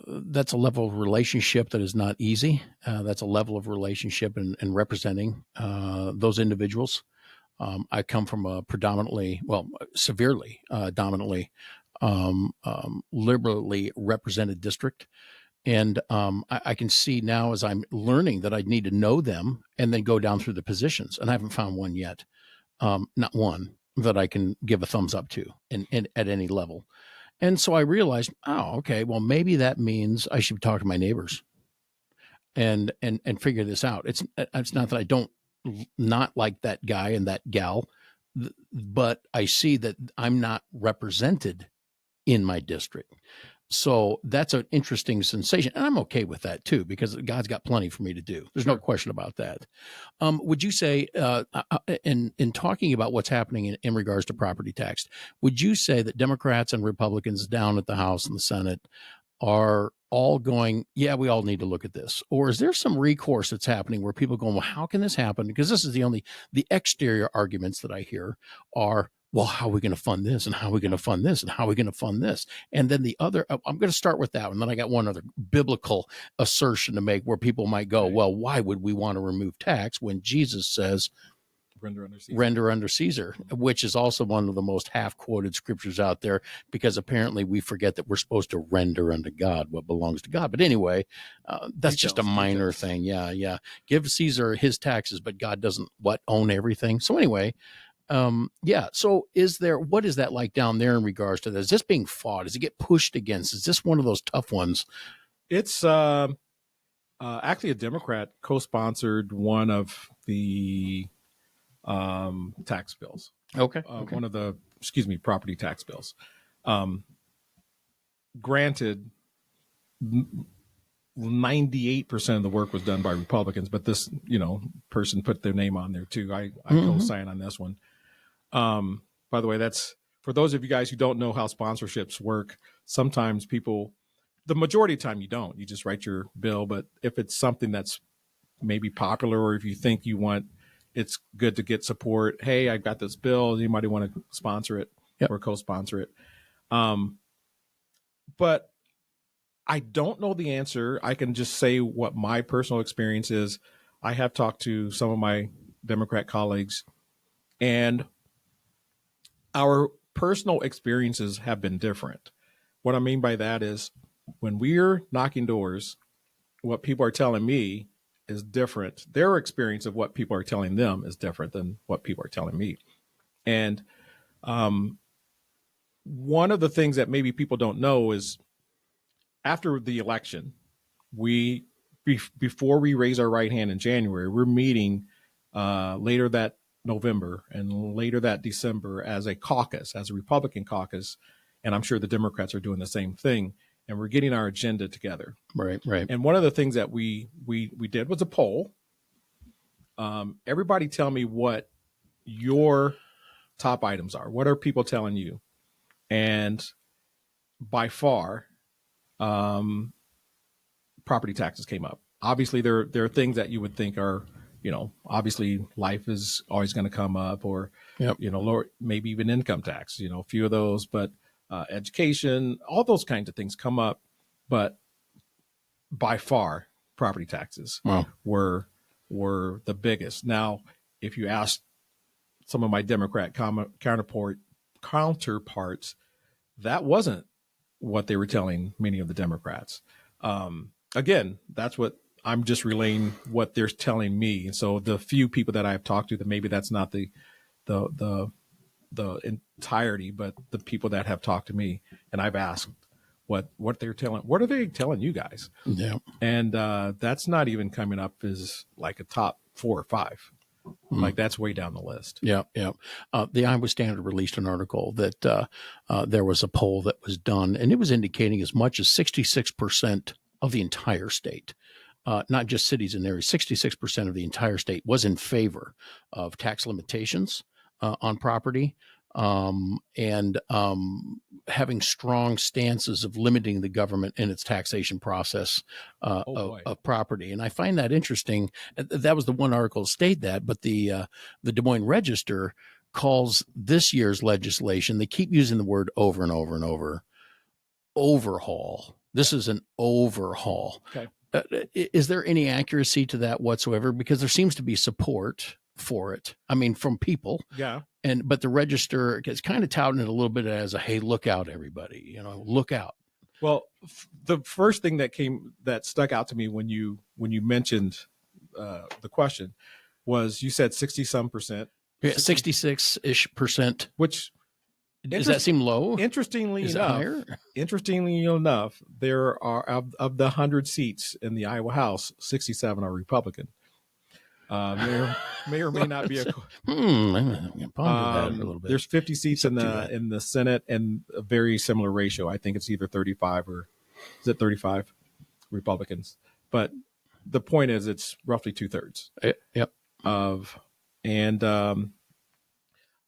level of relationship that is not easy. That's a level of relationship and representing those individuals. I come from a severely dominantly liberally represented district. And I can see now, as I'm learning, that I need to know them and then go down through the positions. And I haven't found one yet. not one that I can give a thumbs up to in at any level. And so I realized, oh, okay, well, maybe that means I should talk to my neighbors and figure this out. It's not that I don't not like that guy and that gal, but I see that I'm not represented in my district. So that's an interesting sensation. And I'm okay with that too, because God's got plenty for me to do. There's no question about that. Would you say, in talking about what's happening in regards to property tax, would you say that Democrats and Republicans down at the House and the Senate are all going, yeah, we all need to look at this? Or is there some recourse that's happening where people are going, well, how can this happen? Because this is the exterior arguments that I hear are, well, how are we going to fund this? And how are we going to fund this? And how are we going to fund this? And then the other, I'm going to start with that. And then I got one other biblical assertion to make where people might go, well, why would we want to remove tax when Jesus says, render under Caesar, which is also one of the most half-quoted scriptures out there, because apparently we forget that we're supposed to render unto God what belongs to God. But anyway, that's just a minor thing. Yeah. Give Caesar his taxes, but God doesn't own everything. So anyway, so what is that like down there in regards to that? Is this being fought? Does it get pushed against? Is this one of those tough ones? It's actually a Democrat co-sponsored one of the tax bills. Okay. One of the, property tax bills. Granted, 98% of the work was done by Republicans, but this, person put their name on there too. I co-sign on this one. By the way, that's for those of you guys who don't know how sponsorships work. Sometimes the majority of the time you don't, you just write your bill. But if it's something that's maybe popular, or if you think it's good to get support, hey, I've got this bill, anybody want to sponsor it or co-sponsor it? But I don't know the answer. I can just say what my personal experience is. I have talked to some of my Democrat colleagues, and our personal experiences have been different. What I mean by that is when we're knocking doors, what people are telling me is different. Their experience of what people are telling them is different than what people are telling me. And one of the things that maybe people don't know is after the election, before we raise our right hand in January, we're meeting later that November and later that December as a caucus, as a Republican caucus. And I'm sure the Democrats are doing the same thing. And we're getting our agenda together. Right. And one of the things that we did was a poll. Everybody tell me what your top items are. What are people telling you? And by far, property taxes came up. Obviously, there are things that you would think are, obviously life is always going to come up, or, lower, maybe even income tax, a few of those, but education, all those kinds of things come up. But by far, property taxes were the biggest. Now, if you ask some of my Democrat counterparts, that wasn't what they were telling many of the Democrats. Again, that's what I'm just relaying what they're telling me. And so the few people that I've talked to, that maybe that's not the entirety, but the people that have talked to me, and I've asked what are they telling you guys? Yeah. And that's not even coming up as like a top 4 or 5. Like that's way down the list. Yeah. The Iowa Standard released an article that there was a poll that was done, and it was indicating as much as 66% of the entire state, not just cities and areas, 66% of the entire state was in favor of tax limitations on property, and having strong stances of limiting the government in its taxation process of property. And I find that interesting. That was the one article that stated that, but the Des Moines Register calls this year's legislation, they keep using the word over and over and over, overhaul. This is an overhaul. Okay. Is there any accuracy to that whatsoever? Because there seems to be support for it. I mean, from people. Yeah. But the Register is kind of touting it a little bit as a, hey, look out, everybody, look out. Well, the first thing that stuck out to me when you mentioned the question was, you said 60 some percent. Yeah, 66-ish%. Which does that seem low? Interestingly Is enough, it higher? Interestingly enough, there are of the 100 seats in the Iowa House, 67 are Republican. May or may not be a. I'm ponder that a little bit. There's 50 seats in the Senate, and a very similar ratio. I think it's either 35 or is it 35 Republicans. But the point is, it's roughly 2/3. Yep.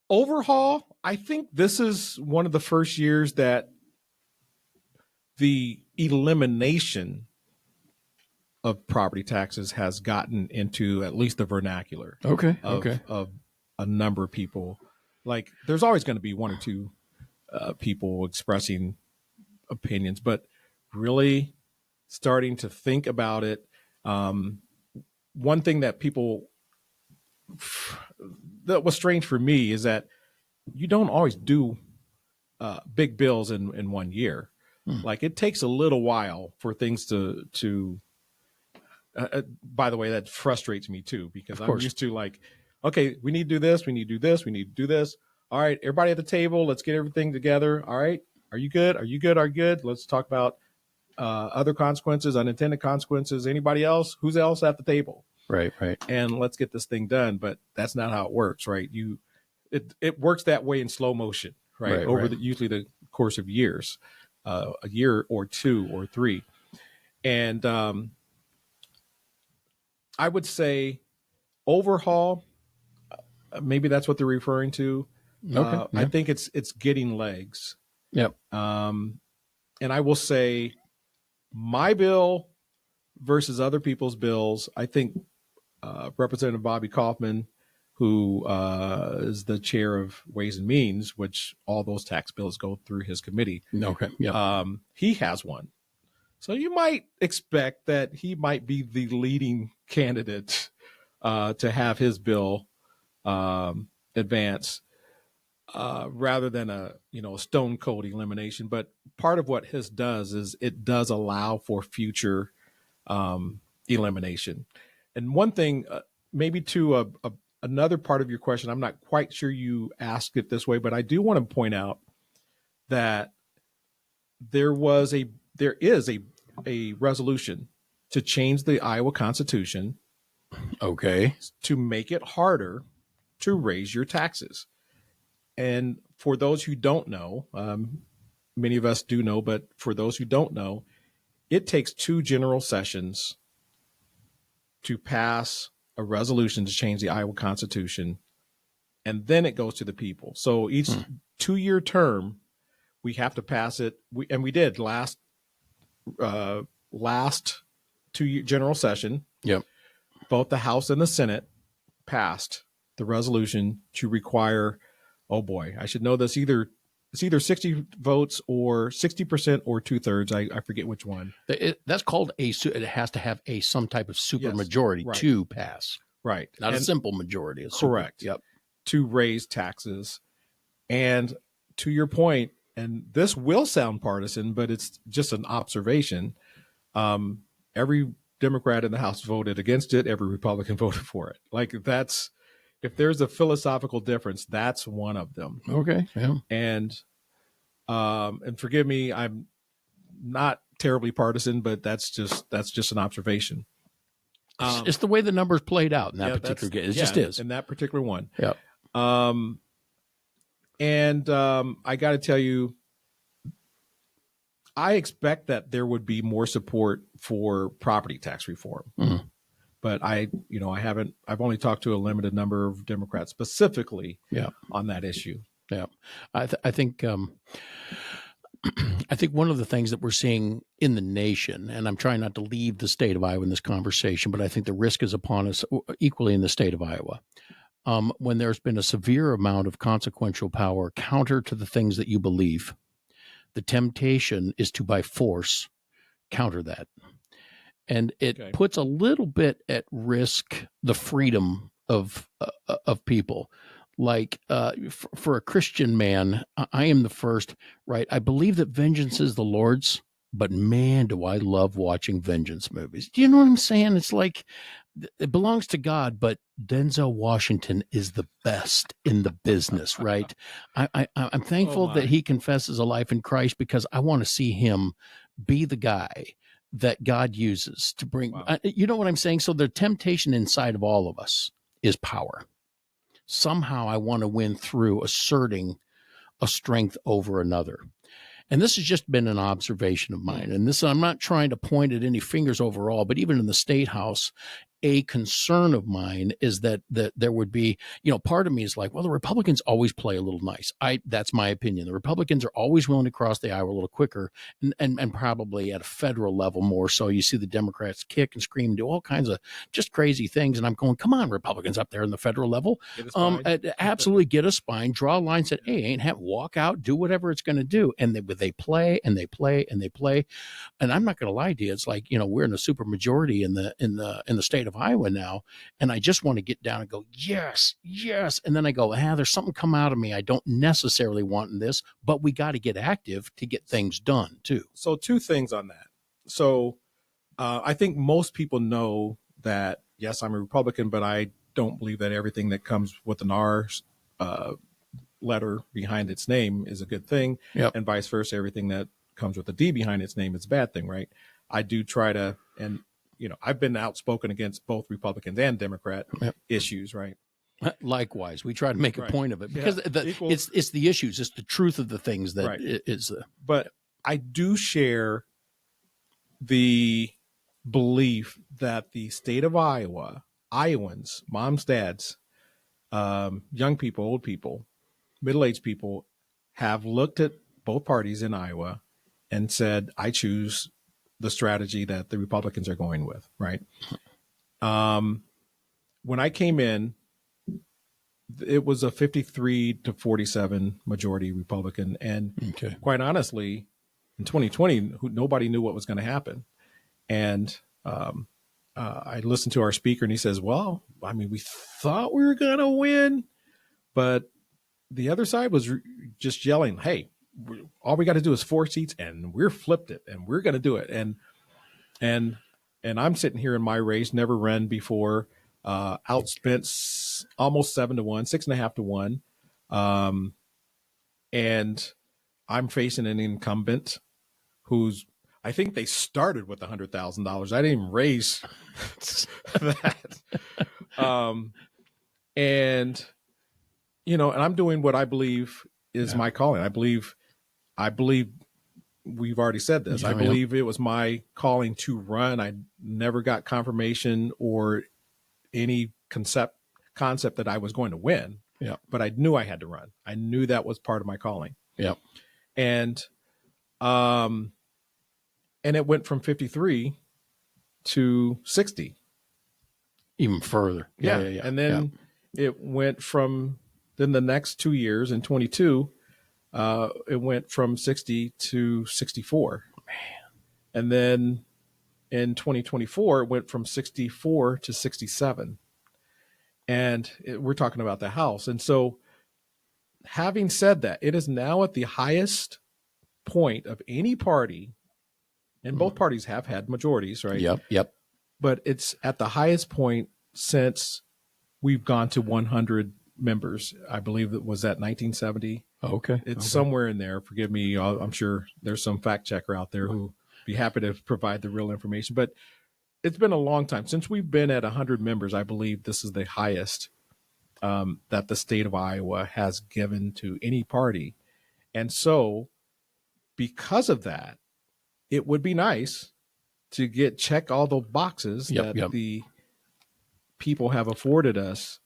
Overhaul. I think this is one of the first years that the elimination of property taxes has gotten into at least the vernacular. Of a number of people. Like, there's always going to be one or two people expressing opinions, but really starting to think about it. One thing that was strange for me is that you don't always do big bills in 1 year. Like, it takes a little while for things to by the way, that frustrates me too, because I'm used to, like, okay, we need to do this, we need to do this, we need to do this. All right, everybody at the table, let's get everything together. All right, are you good? Are you good? Are you good? Let's talk about other consequences, unintended consequences. Anybody else? Who's else at the table? Right. And let's get this thing done. But that's not how it works, right? It works that way in slow motion, right? Over usually the course of years, a year or 2 or 3. And I would say overhaul, maybe that's what they're referring to. I think it's getting legs. Yep. And I will say my bill versus other people's bills. I think Representative Bobby Kaufman, who is the chair of Ways and Means, which all those tax bills go through his committee. Okay. Yeah. He has one. So you might expect that he might be the leading candidate to have his bill advance rather than a stone cold elimination. But part of what his does is it does allow for future elimination. And one thing, maybe to another part of your question, I'm not quite sure you asked it this way, but I do want to point out that there is a resolution to change the Iowa Constitution. Okay. To make it harder to raise your taxes. And for those who don't know, many of us do know, but for those who don't know, it takes 2 general sessions to pass a resolution to change the Iowa Constitution, and then it goes to the people. So each 2-year term, we have to pass it. We did last 2-year general session. Yep. Both the House and the Senate passed the resolution to require, oh boy, I should know this, it's either 60 votes or 60% or 2/3. I forget which one. That's called it has to have some type of super majority to pass. Right. Not a simple majority. Correct. Yep. To raise taxes. And to your point, and this will sound partisan, but it's just an observation. Every Democrat in the House voted against it. Every Republican voted for it. Like, if there's a philosophical difference, that's one of them. Okay. Yeah. And forgive me, I'm not terribly partisan, but that's just an observation. It's the way the numbers played out in that particular case. It just is in that particular one. Yeah. I got to tell you, I expect that there would be more support for property tax reform. Mm-hmm. But I've only talked to a limited number of Democrats specifically on that issue. Yeah. I think one of the things that we're seeing in the nation, and I'm trying not to leave the state of Iowa in this conversation, but I think the risk is upon us equally in the state of Iowa. When there's been a severe amount of consequential power counter to the things that you believe, the temptation is to, by force, counter that. And it puts a little bit at risk the freedom of people. Like for a Christian man, I am the first, right? I believe that vengeance is the Lord's, but man, do I love watching vengeance movies. Do you know what I'm saying? It's like, it belongs to God, but Denzel Washington is the best in the business, right? I'm thankful that he confesses a life in Christ because I want to see him be the guy that God uses to bring, you know what I'm saying? So the temptation inside of all of us is power. Somehow I want to win through asserting a strength over another. And this has just been an observation of mine. And this, I'm not trying to point at any fingers overall, but even in the state house, a concern of mine is that there would be, part of me is like, well, the Republicans always play a little nice. That's my opinion. The Republicans are always willing to cross the aisle a little quicker and probably at a federal level more so. You see the Democrats kick and scream, do all kinds of just crazy things. And I'm going, come on, Republicans up there in the federal level. Absolutely get a spine, draw a line, said, hey, walk out, do whatever it's going to do. And they play and they play and they play. And I'm not going to lie to you. It's like, we're in a super majority in the state of Iowa now. And I just want to get down and go, yes, yes. And then I go, there's something come out of me I don't necessarily want in this, but we got to get active to get things done too. So 2 things on that. So I think most people know that, yes, I'm a Republican, but I don't believe that everything that comes with an R letter behind its name is a good thing. Yep. And vice versa. Everything that comes with a D behind its name is a bad thing, right? I do try to, and I've been outspoken against both Republicans and Democrat issues, right? Likewise, we try to make a point of it because it's the issues, it's the truth of the things that is. But I do share the belief that the state of Iowa, Iowans, moms, dads, young people, old people, middle-aged people have looked at both parties in Iowa and said, I choose the strategy that the Republicans are going with, right? When I came in, it was a 53-47 majority Republican. And quite honestly, in 2020, nobody knew what was going to happen. And I listened to our speaker and he says, well, I mean, we thought we were going to win, but the other side was just yelling, hey, all we got to do is 4 seats and we're flipped it and we're going to do it. And I'm sitting here in my race, never run before, outspent almost 7-1, 6.5-1. And I'm facing an incumbent who's, I think they started with $100,000. I didn't even raise that. And I'm doing what I believe is my calling. I believe we've already said this. I believe it was my calling to run. I never got confirmation or any concept that I was going to win. Yeah. But I knew I had to run. I knew that was part of my calling. Yeah. And it went from 53 to 60. Even further. Yeah. And then it went from the next 2 years in 22, it went from 60 to 64. Man. And then in 2024, it went from 64 to 67. And we're talking about the House. And so having said that, it is now at the highest point of any party, and both parties have had majorities, right? Yep. But it's at the highest point since we've gone to 100 members. I believe it was at 1970. Okay. It's somewhere in there. Forgive me. I'm sure there's some fact checker out there who be happy to provide the real information. But it's been a long time since we've been at 100 members. I believe this is the highest that the state of Iowa has given to any party. And so because of that, it would be nice to check all the boxes that the people have afforded us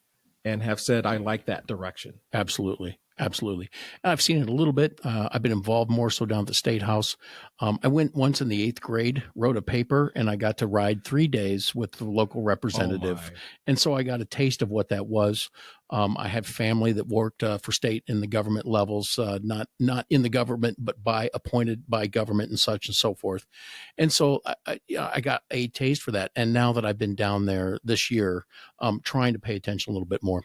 and have said, I like that direction. Absolutely. Absolutely. I've seen it a little bit. I've been involved more so down at the State House. I went once in the 8th grade, wrote a paper, and I got to ride 3 days with the local representative. And so I got a taste of what that was. I have family that worked for state in the government levels, not in the government, but appointed by government and such and so forth. And so I got a taste for that. And now that I've been down there this year, trying to pay attention a little bit more.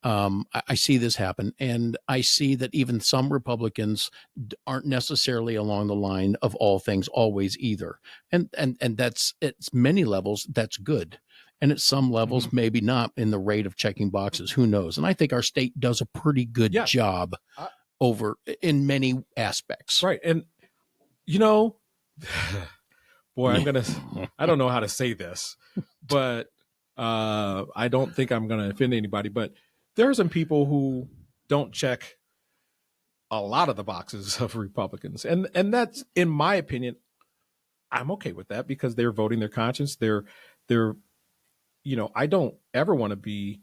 I see this happen, and I see that even some Republicans aren't necessarily along the line of all things always either. And that's, at many levels, that's good. And at some levels, maybe not in the rate of checking boxes. Who knows? And I think our state does a pretty good job over in many aspects. Right. And, you know, boy, I don't know how to say this, but I don't think I'm going to offend anybody, but there are some people who don't check a lot of the boxes of Republicans. And that's, in my opinion, I'm okay with that because they're voting their conscience. They're, you know, I don't ever want to be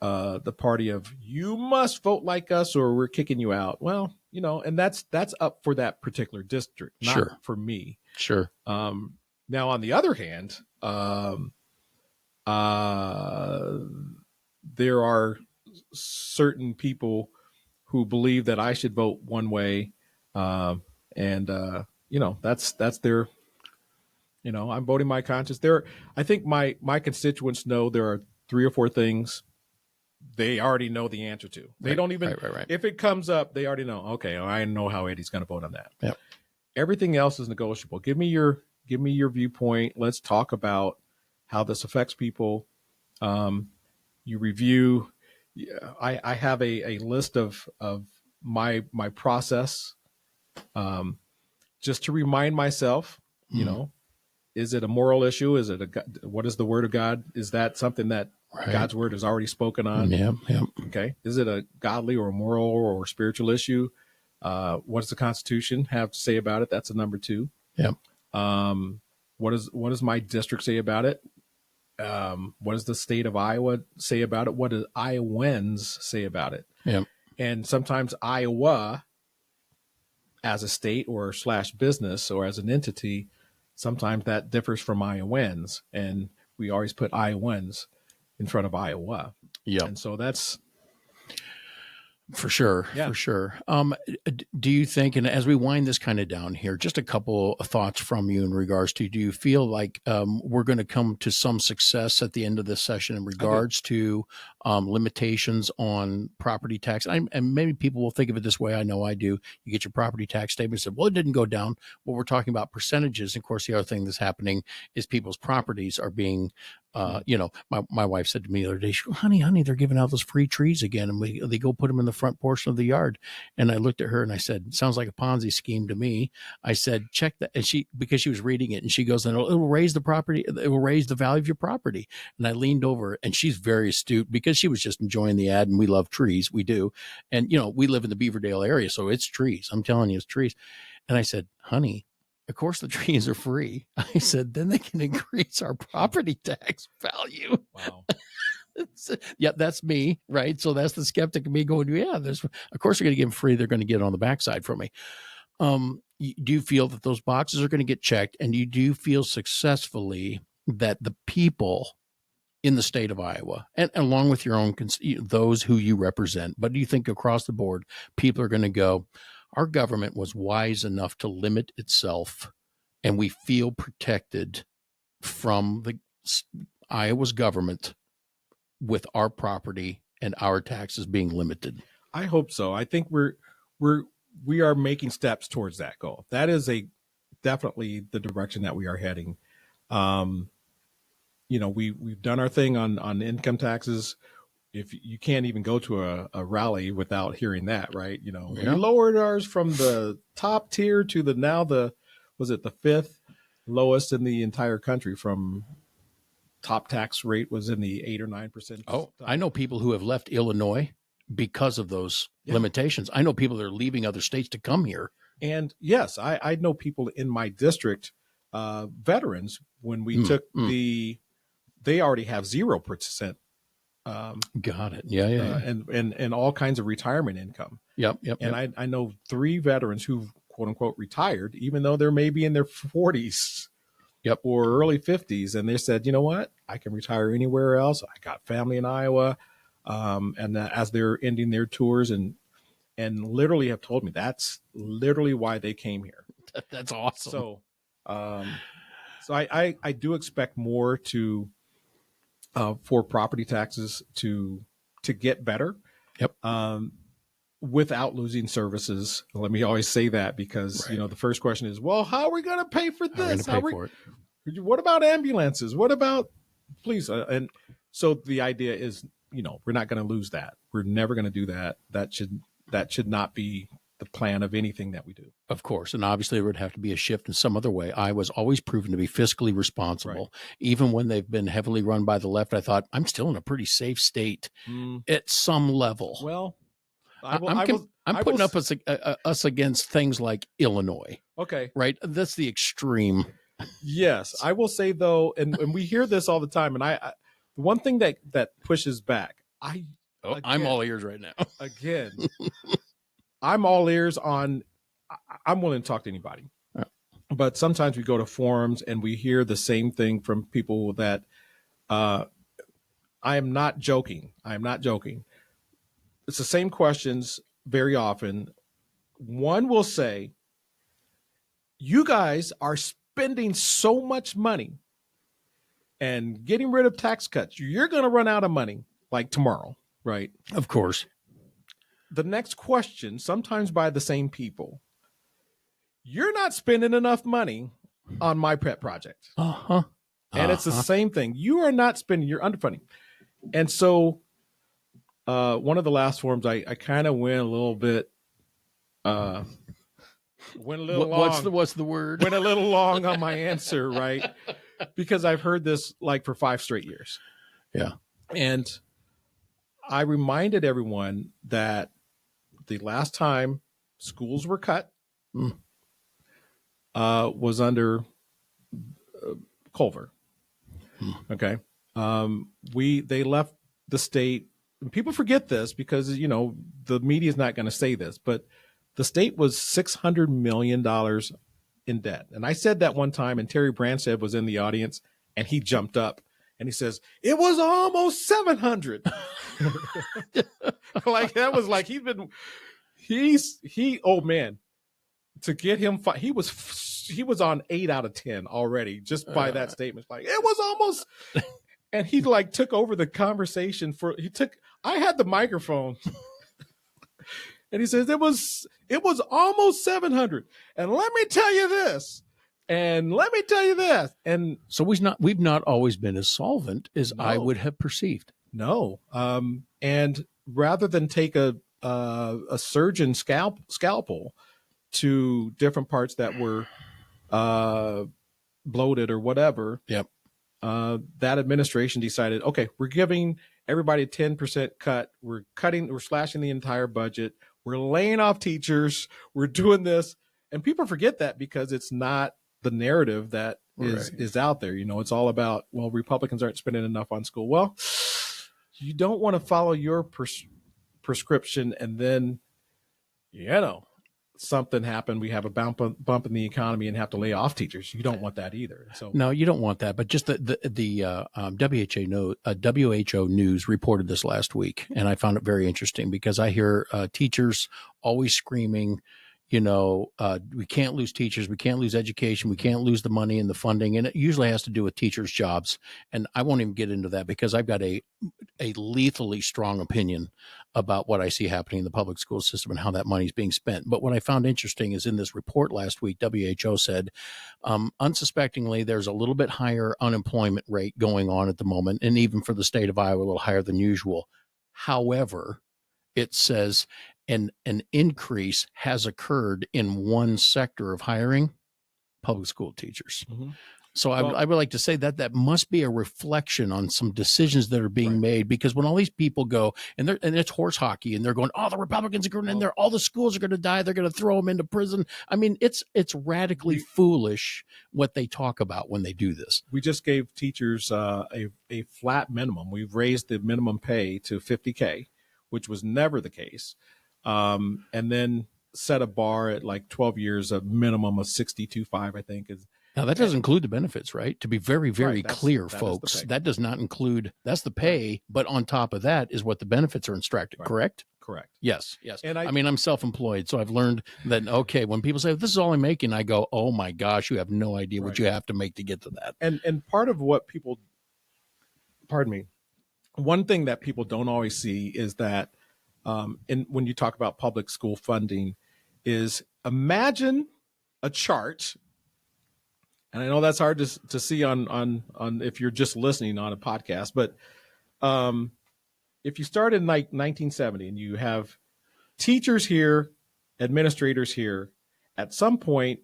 the party of you must vote like us or we're kicking you out. Well, you know, and that's up for that particular district, not for me. Sure. Now, on the other hand, there are certain people who believe that I should vote one way, and you know, that's their, you know, I'm voting my conscience. I think my constituents know there are 3 or 4 things they already know the answer to. They don't even, if it comes up, they already know, okay, I know how Eddie's going to vote on that. Yep. Everything else is negotiable. Give me your viewpoint. Let's talk about how this affects people. You review. I have a list of my process, just to remind myself, you know, is it a moral issue? Is it what is the word of God? Is that something that God's word is already spoken on? Yeah. Okay. Is it a godly or moral or spiritual issue? What does the Constitution have to say about it? That's a number 2. Yeah. What does my district say about it? What does the state of Iowa say about it? What do Iowans say about it? Yeah. And sometimes Iowa, as a state or / business or as an entity, sometimes that differs from Iowans, and we always put Iowans in front of Iowa. Yeah. And so that's for sure. Do you think, and as we wind this kind of down here, just a couple of thoughts from you in regards to, do you feel like we're going to come to some success at the end of this session in regards to limitations on property tax? And maybe people will think of it this way. I know I do. You get your property tax statement and say, well, it didn't go down. Well, we're talking about percentages. And of course, the other thing that's happening is people's properties are being you know, my wife said to me the other day, she goes, honey, they're giving out those free trees again. And they go put them in the front portion of the yard. And I looked at her and I said, sounds like a Ponzi scheme to me. I said, check that. And because she was reading it and she goes, and it will raise the property. It will raise the value of your property. And I leaned over, and she's very astute because she was just enjoying the ad, and we love trees. We do. And, you know, we live in the Beaverdale area, so it's trees. I'm telling you, it's trees. And I said, honey, of course the trees are free. I said, then they can increase our property tax value. Wow. Yeah, that's me, right? So that's the skeptic of me going, yeah, of course they're going to give them free. They're going to get it on the backside from me. Do you feel that those boxes are going to get checked? And you do feel successfully that the people in the state of Iowa, and along with your own, those who you represent, but do you think across the board, people are going to go, our government was wise enough to limit itself, and we feel protected from the Iowa's government with our property and our taxes being limited? I hope so. I think we are making steps towards that goal. That is definitely the direction that we are heading. You know, we've done our thing on income taxes. If you can't even go to a rally without hearing that, right? You know, we lowered ours from the top tier to the 5th lowest in the entire country. From top tax rate was in the 8 or 9%. Oh, I know people who have left Illinois because of those limitations. I know people that are leaving other states to come here. And yes, I know people in my district, veterans, when we took they already have 0%. Got it. Yeah. And all kinds of retirement income. Yep. And I know 3 veterans who've quote unquote retired, even though they're maybe in their 40s or early 50s. And they said, you know what, I can retire anywhere else. I got family in Iowa. And as they're ending their tours and literally have told me that's literally why they came here. That's awesome. So, I do expect more for property taxes to get better. Yep. Without losing services. Let me always say that because, you know, the first question is, well, how are we going to pay for this? For it? What about ambulances? What about please. And so the idea is, we're not going to lose that. We're never going to do that. That should not be the plan of anything that we do. Of course. And obviously there would have to be a shift in some other way. I was always proven to be fiscally responsible. Right. Even when they've been heavily run by the left, I thought I'm still in a pretty safe state at some level. Well, I'm putting up us against things like Illinois. Okay. Right. That's the extreme. Yes. I will say though, and we hear this all the time. And I one thing that pushes back, I'm all ears right now. Again, I'm all ears on, I'm willing to talk to anybody. Yeah. But sometimes we go to forums and we hear the same thing from people that I am not joking. It's the same questions very often. One will say, you guys are spending so much money and getting rid of tax cuts. You're going to run out of money like tomorrow, right? Of course. The next question, sometimes by the same people, you're not spending enough money on my pet project. And it's the same thing. You are not spending, you're underfunding. And so one of the last forums, I kind of went a little bit, long. What's the word? Went a little long on my answer, right? Because I've heard this like for 5 straight years. Yeah. And I reminded everyone that the last time schools were cut was under Culver. Okay. They left the state, and people forget this because, the media is not going to say this, but the state was $600 million in debt. And I said that one time, and Terry Branstad was in the audience, and he jumped up and he says, it was almost 700. Like that was like, oh man, to get him, he was on 8 out of 10 already just by that statement. Like it was almost, and he like took over the conversation I had the microphone and he says, it was almost 700. And let me tell you this. And let me tell you this. And so we've not always been as solvent as I would have perceived. No. And rather than take a surgeon scalpel to different parts that were bloated or whatever. Yep. That administration decided, okay, we're giving everybody a 10% cut. We're slashing the entire budget. We're laying off teachers. We're doing this. And people forget that because it's not the narrative that is out there. It's all about, well, Republicans aren't spending enough on school. Well, you don't want to follow your prescription and then, something happened. We have a bump in the economy and have to lay off teachers. You don't want that either. So no, you don't want that. But just the WHO News reported this last week, and I found it very interesting because I hear teachers always screaming, we can't lose teachers, we can't lose education, we can't lose the money and the funding, and it usually has to do with teachers' jobs. And I won't even get into that because I've got a lethally strong opinion about what I see happening in the public school system and how that money is being spent. But what I found interesting is in this report last week, WHO said, unsuspectingly, there's a little bit higher unemployment rate going on at the moment, and even for the state of Iowa, a little higher than usual. However, it says an increase has occurred in one sector of hiring, public school teachers. Mm-hmm. So I would like to say that must be a reflection on some decisions that are being made, because when all these people go and it's horse hockey and they're going, the Republicans are going in there, all the schools are going to die, they're going to throw them into prison. I mean, it's radically foolish what they talk about when they do this. We just gave teachers a flat minimum. We've raised the minimum pay to $50K, which was never the case. And then set a bar at like 12 years, a minimum of 62.5, I think is. Now that doesn't include the benefits, right? To be very, very clear, folks, that does not include, that's the pay, but on top of that is what the benefits are instructed, correct? Correct. Yes. And I mean, I'm self-employed, so I've learned that, okay, when people say, this is all I'm making, I go, oh my gosh, you have no idea what you have to make to get to that. And part of what people, one thing that people don't always see is that, when you talk about public school funding, is imagine a chart And I know that's hard to see on if you're just listening on a podcast, but if you start in like 1970 and you have teachers here, administrators here, at some point,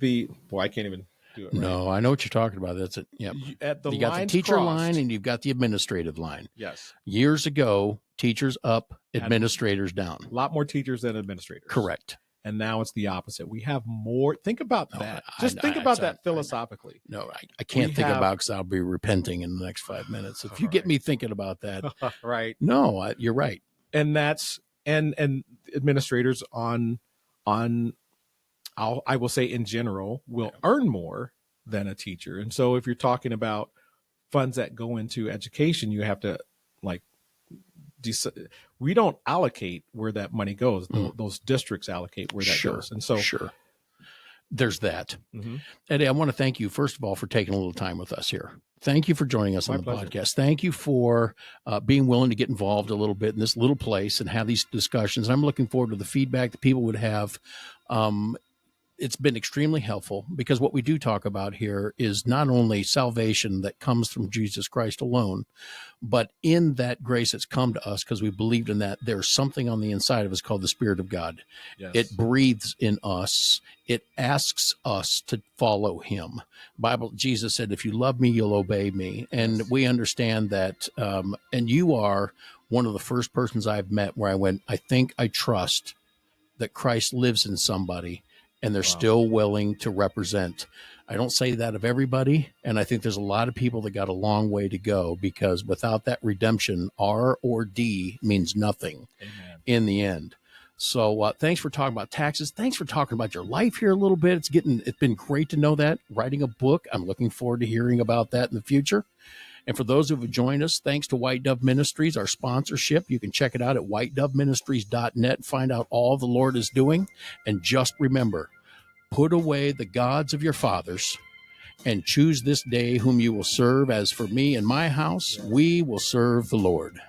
I can't even do it right. No, I know what you're talking about. That's it. Yep. You got the teacher line and you've got the administrative line. Yes. Years ago, teachers up, administrators down. A lot more teachers than administrators. Correct. And now it's the opposite. We have more. Think about that. Just think about that philosophically. No, I can't think about, because I'll be repenting in the next 5 minutes. If you get me thinking about that. Right. No, you're right. And that's, and administrators I will say in general will earn more than a teacher. And so if you're talking about funds that go into education, you have to we don't allocate where that money goes. Those districts allocate where that goes. And so there's that. Eddie, I want to thank you, first of all, for taking a little time with us here. Thank you for joining us on the podcast. Thank you for being willing to get involved a little bit in this little place and have these discussions. I'm looking forward to the feedback that people would have. It's been extremely helpful, because what we do talk about here is not only salvation that comes from Jesus Christ alone, but in that grace that's come to us because we believed in that, there's something on the inside of us called the Spirit of God. Yes. It breathes in us. It asks us to follow him. Jesus said, if you love me, you'll obey me. And we understand that. And you are one of the first persons I've met where I went, I think I trust that Christ lives in somebody, and they're still willing to represent. I don't say that of everybody, and I think there's a lot of people that got a long way to go, because without that redemption, R or D means nothing in the end. So thanks for talking about taxes. Thanks for talking about your life here a little bit. It's been great to know that. Writing a book, I'm looking forward to hearing about that in the future. And for those who have joined us, thanks to White Dove Ministries, our sponsorship. You can check it out at whitedoveministries.net, find out all the Lord is doing. And just remember, put away the gods of your fathers and choose this day whom you will serve. As for me and my house, we will serve the Lord.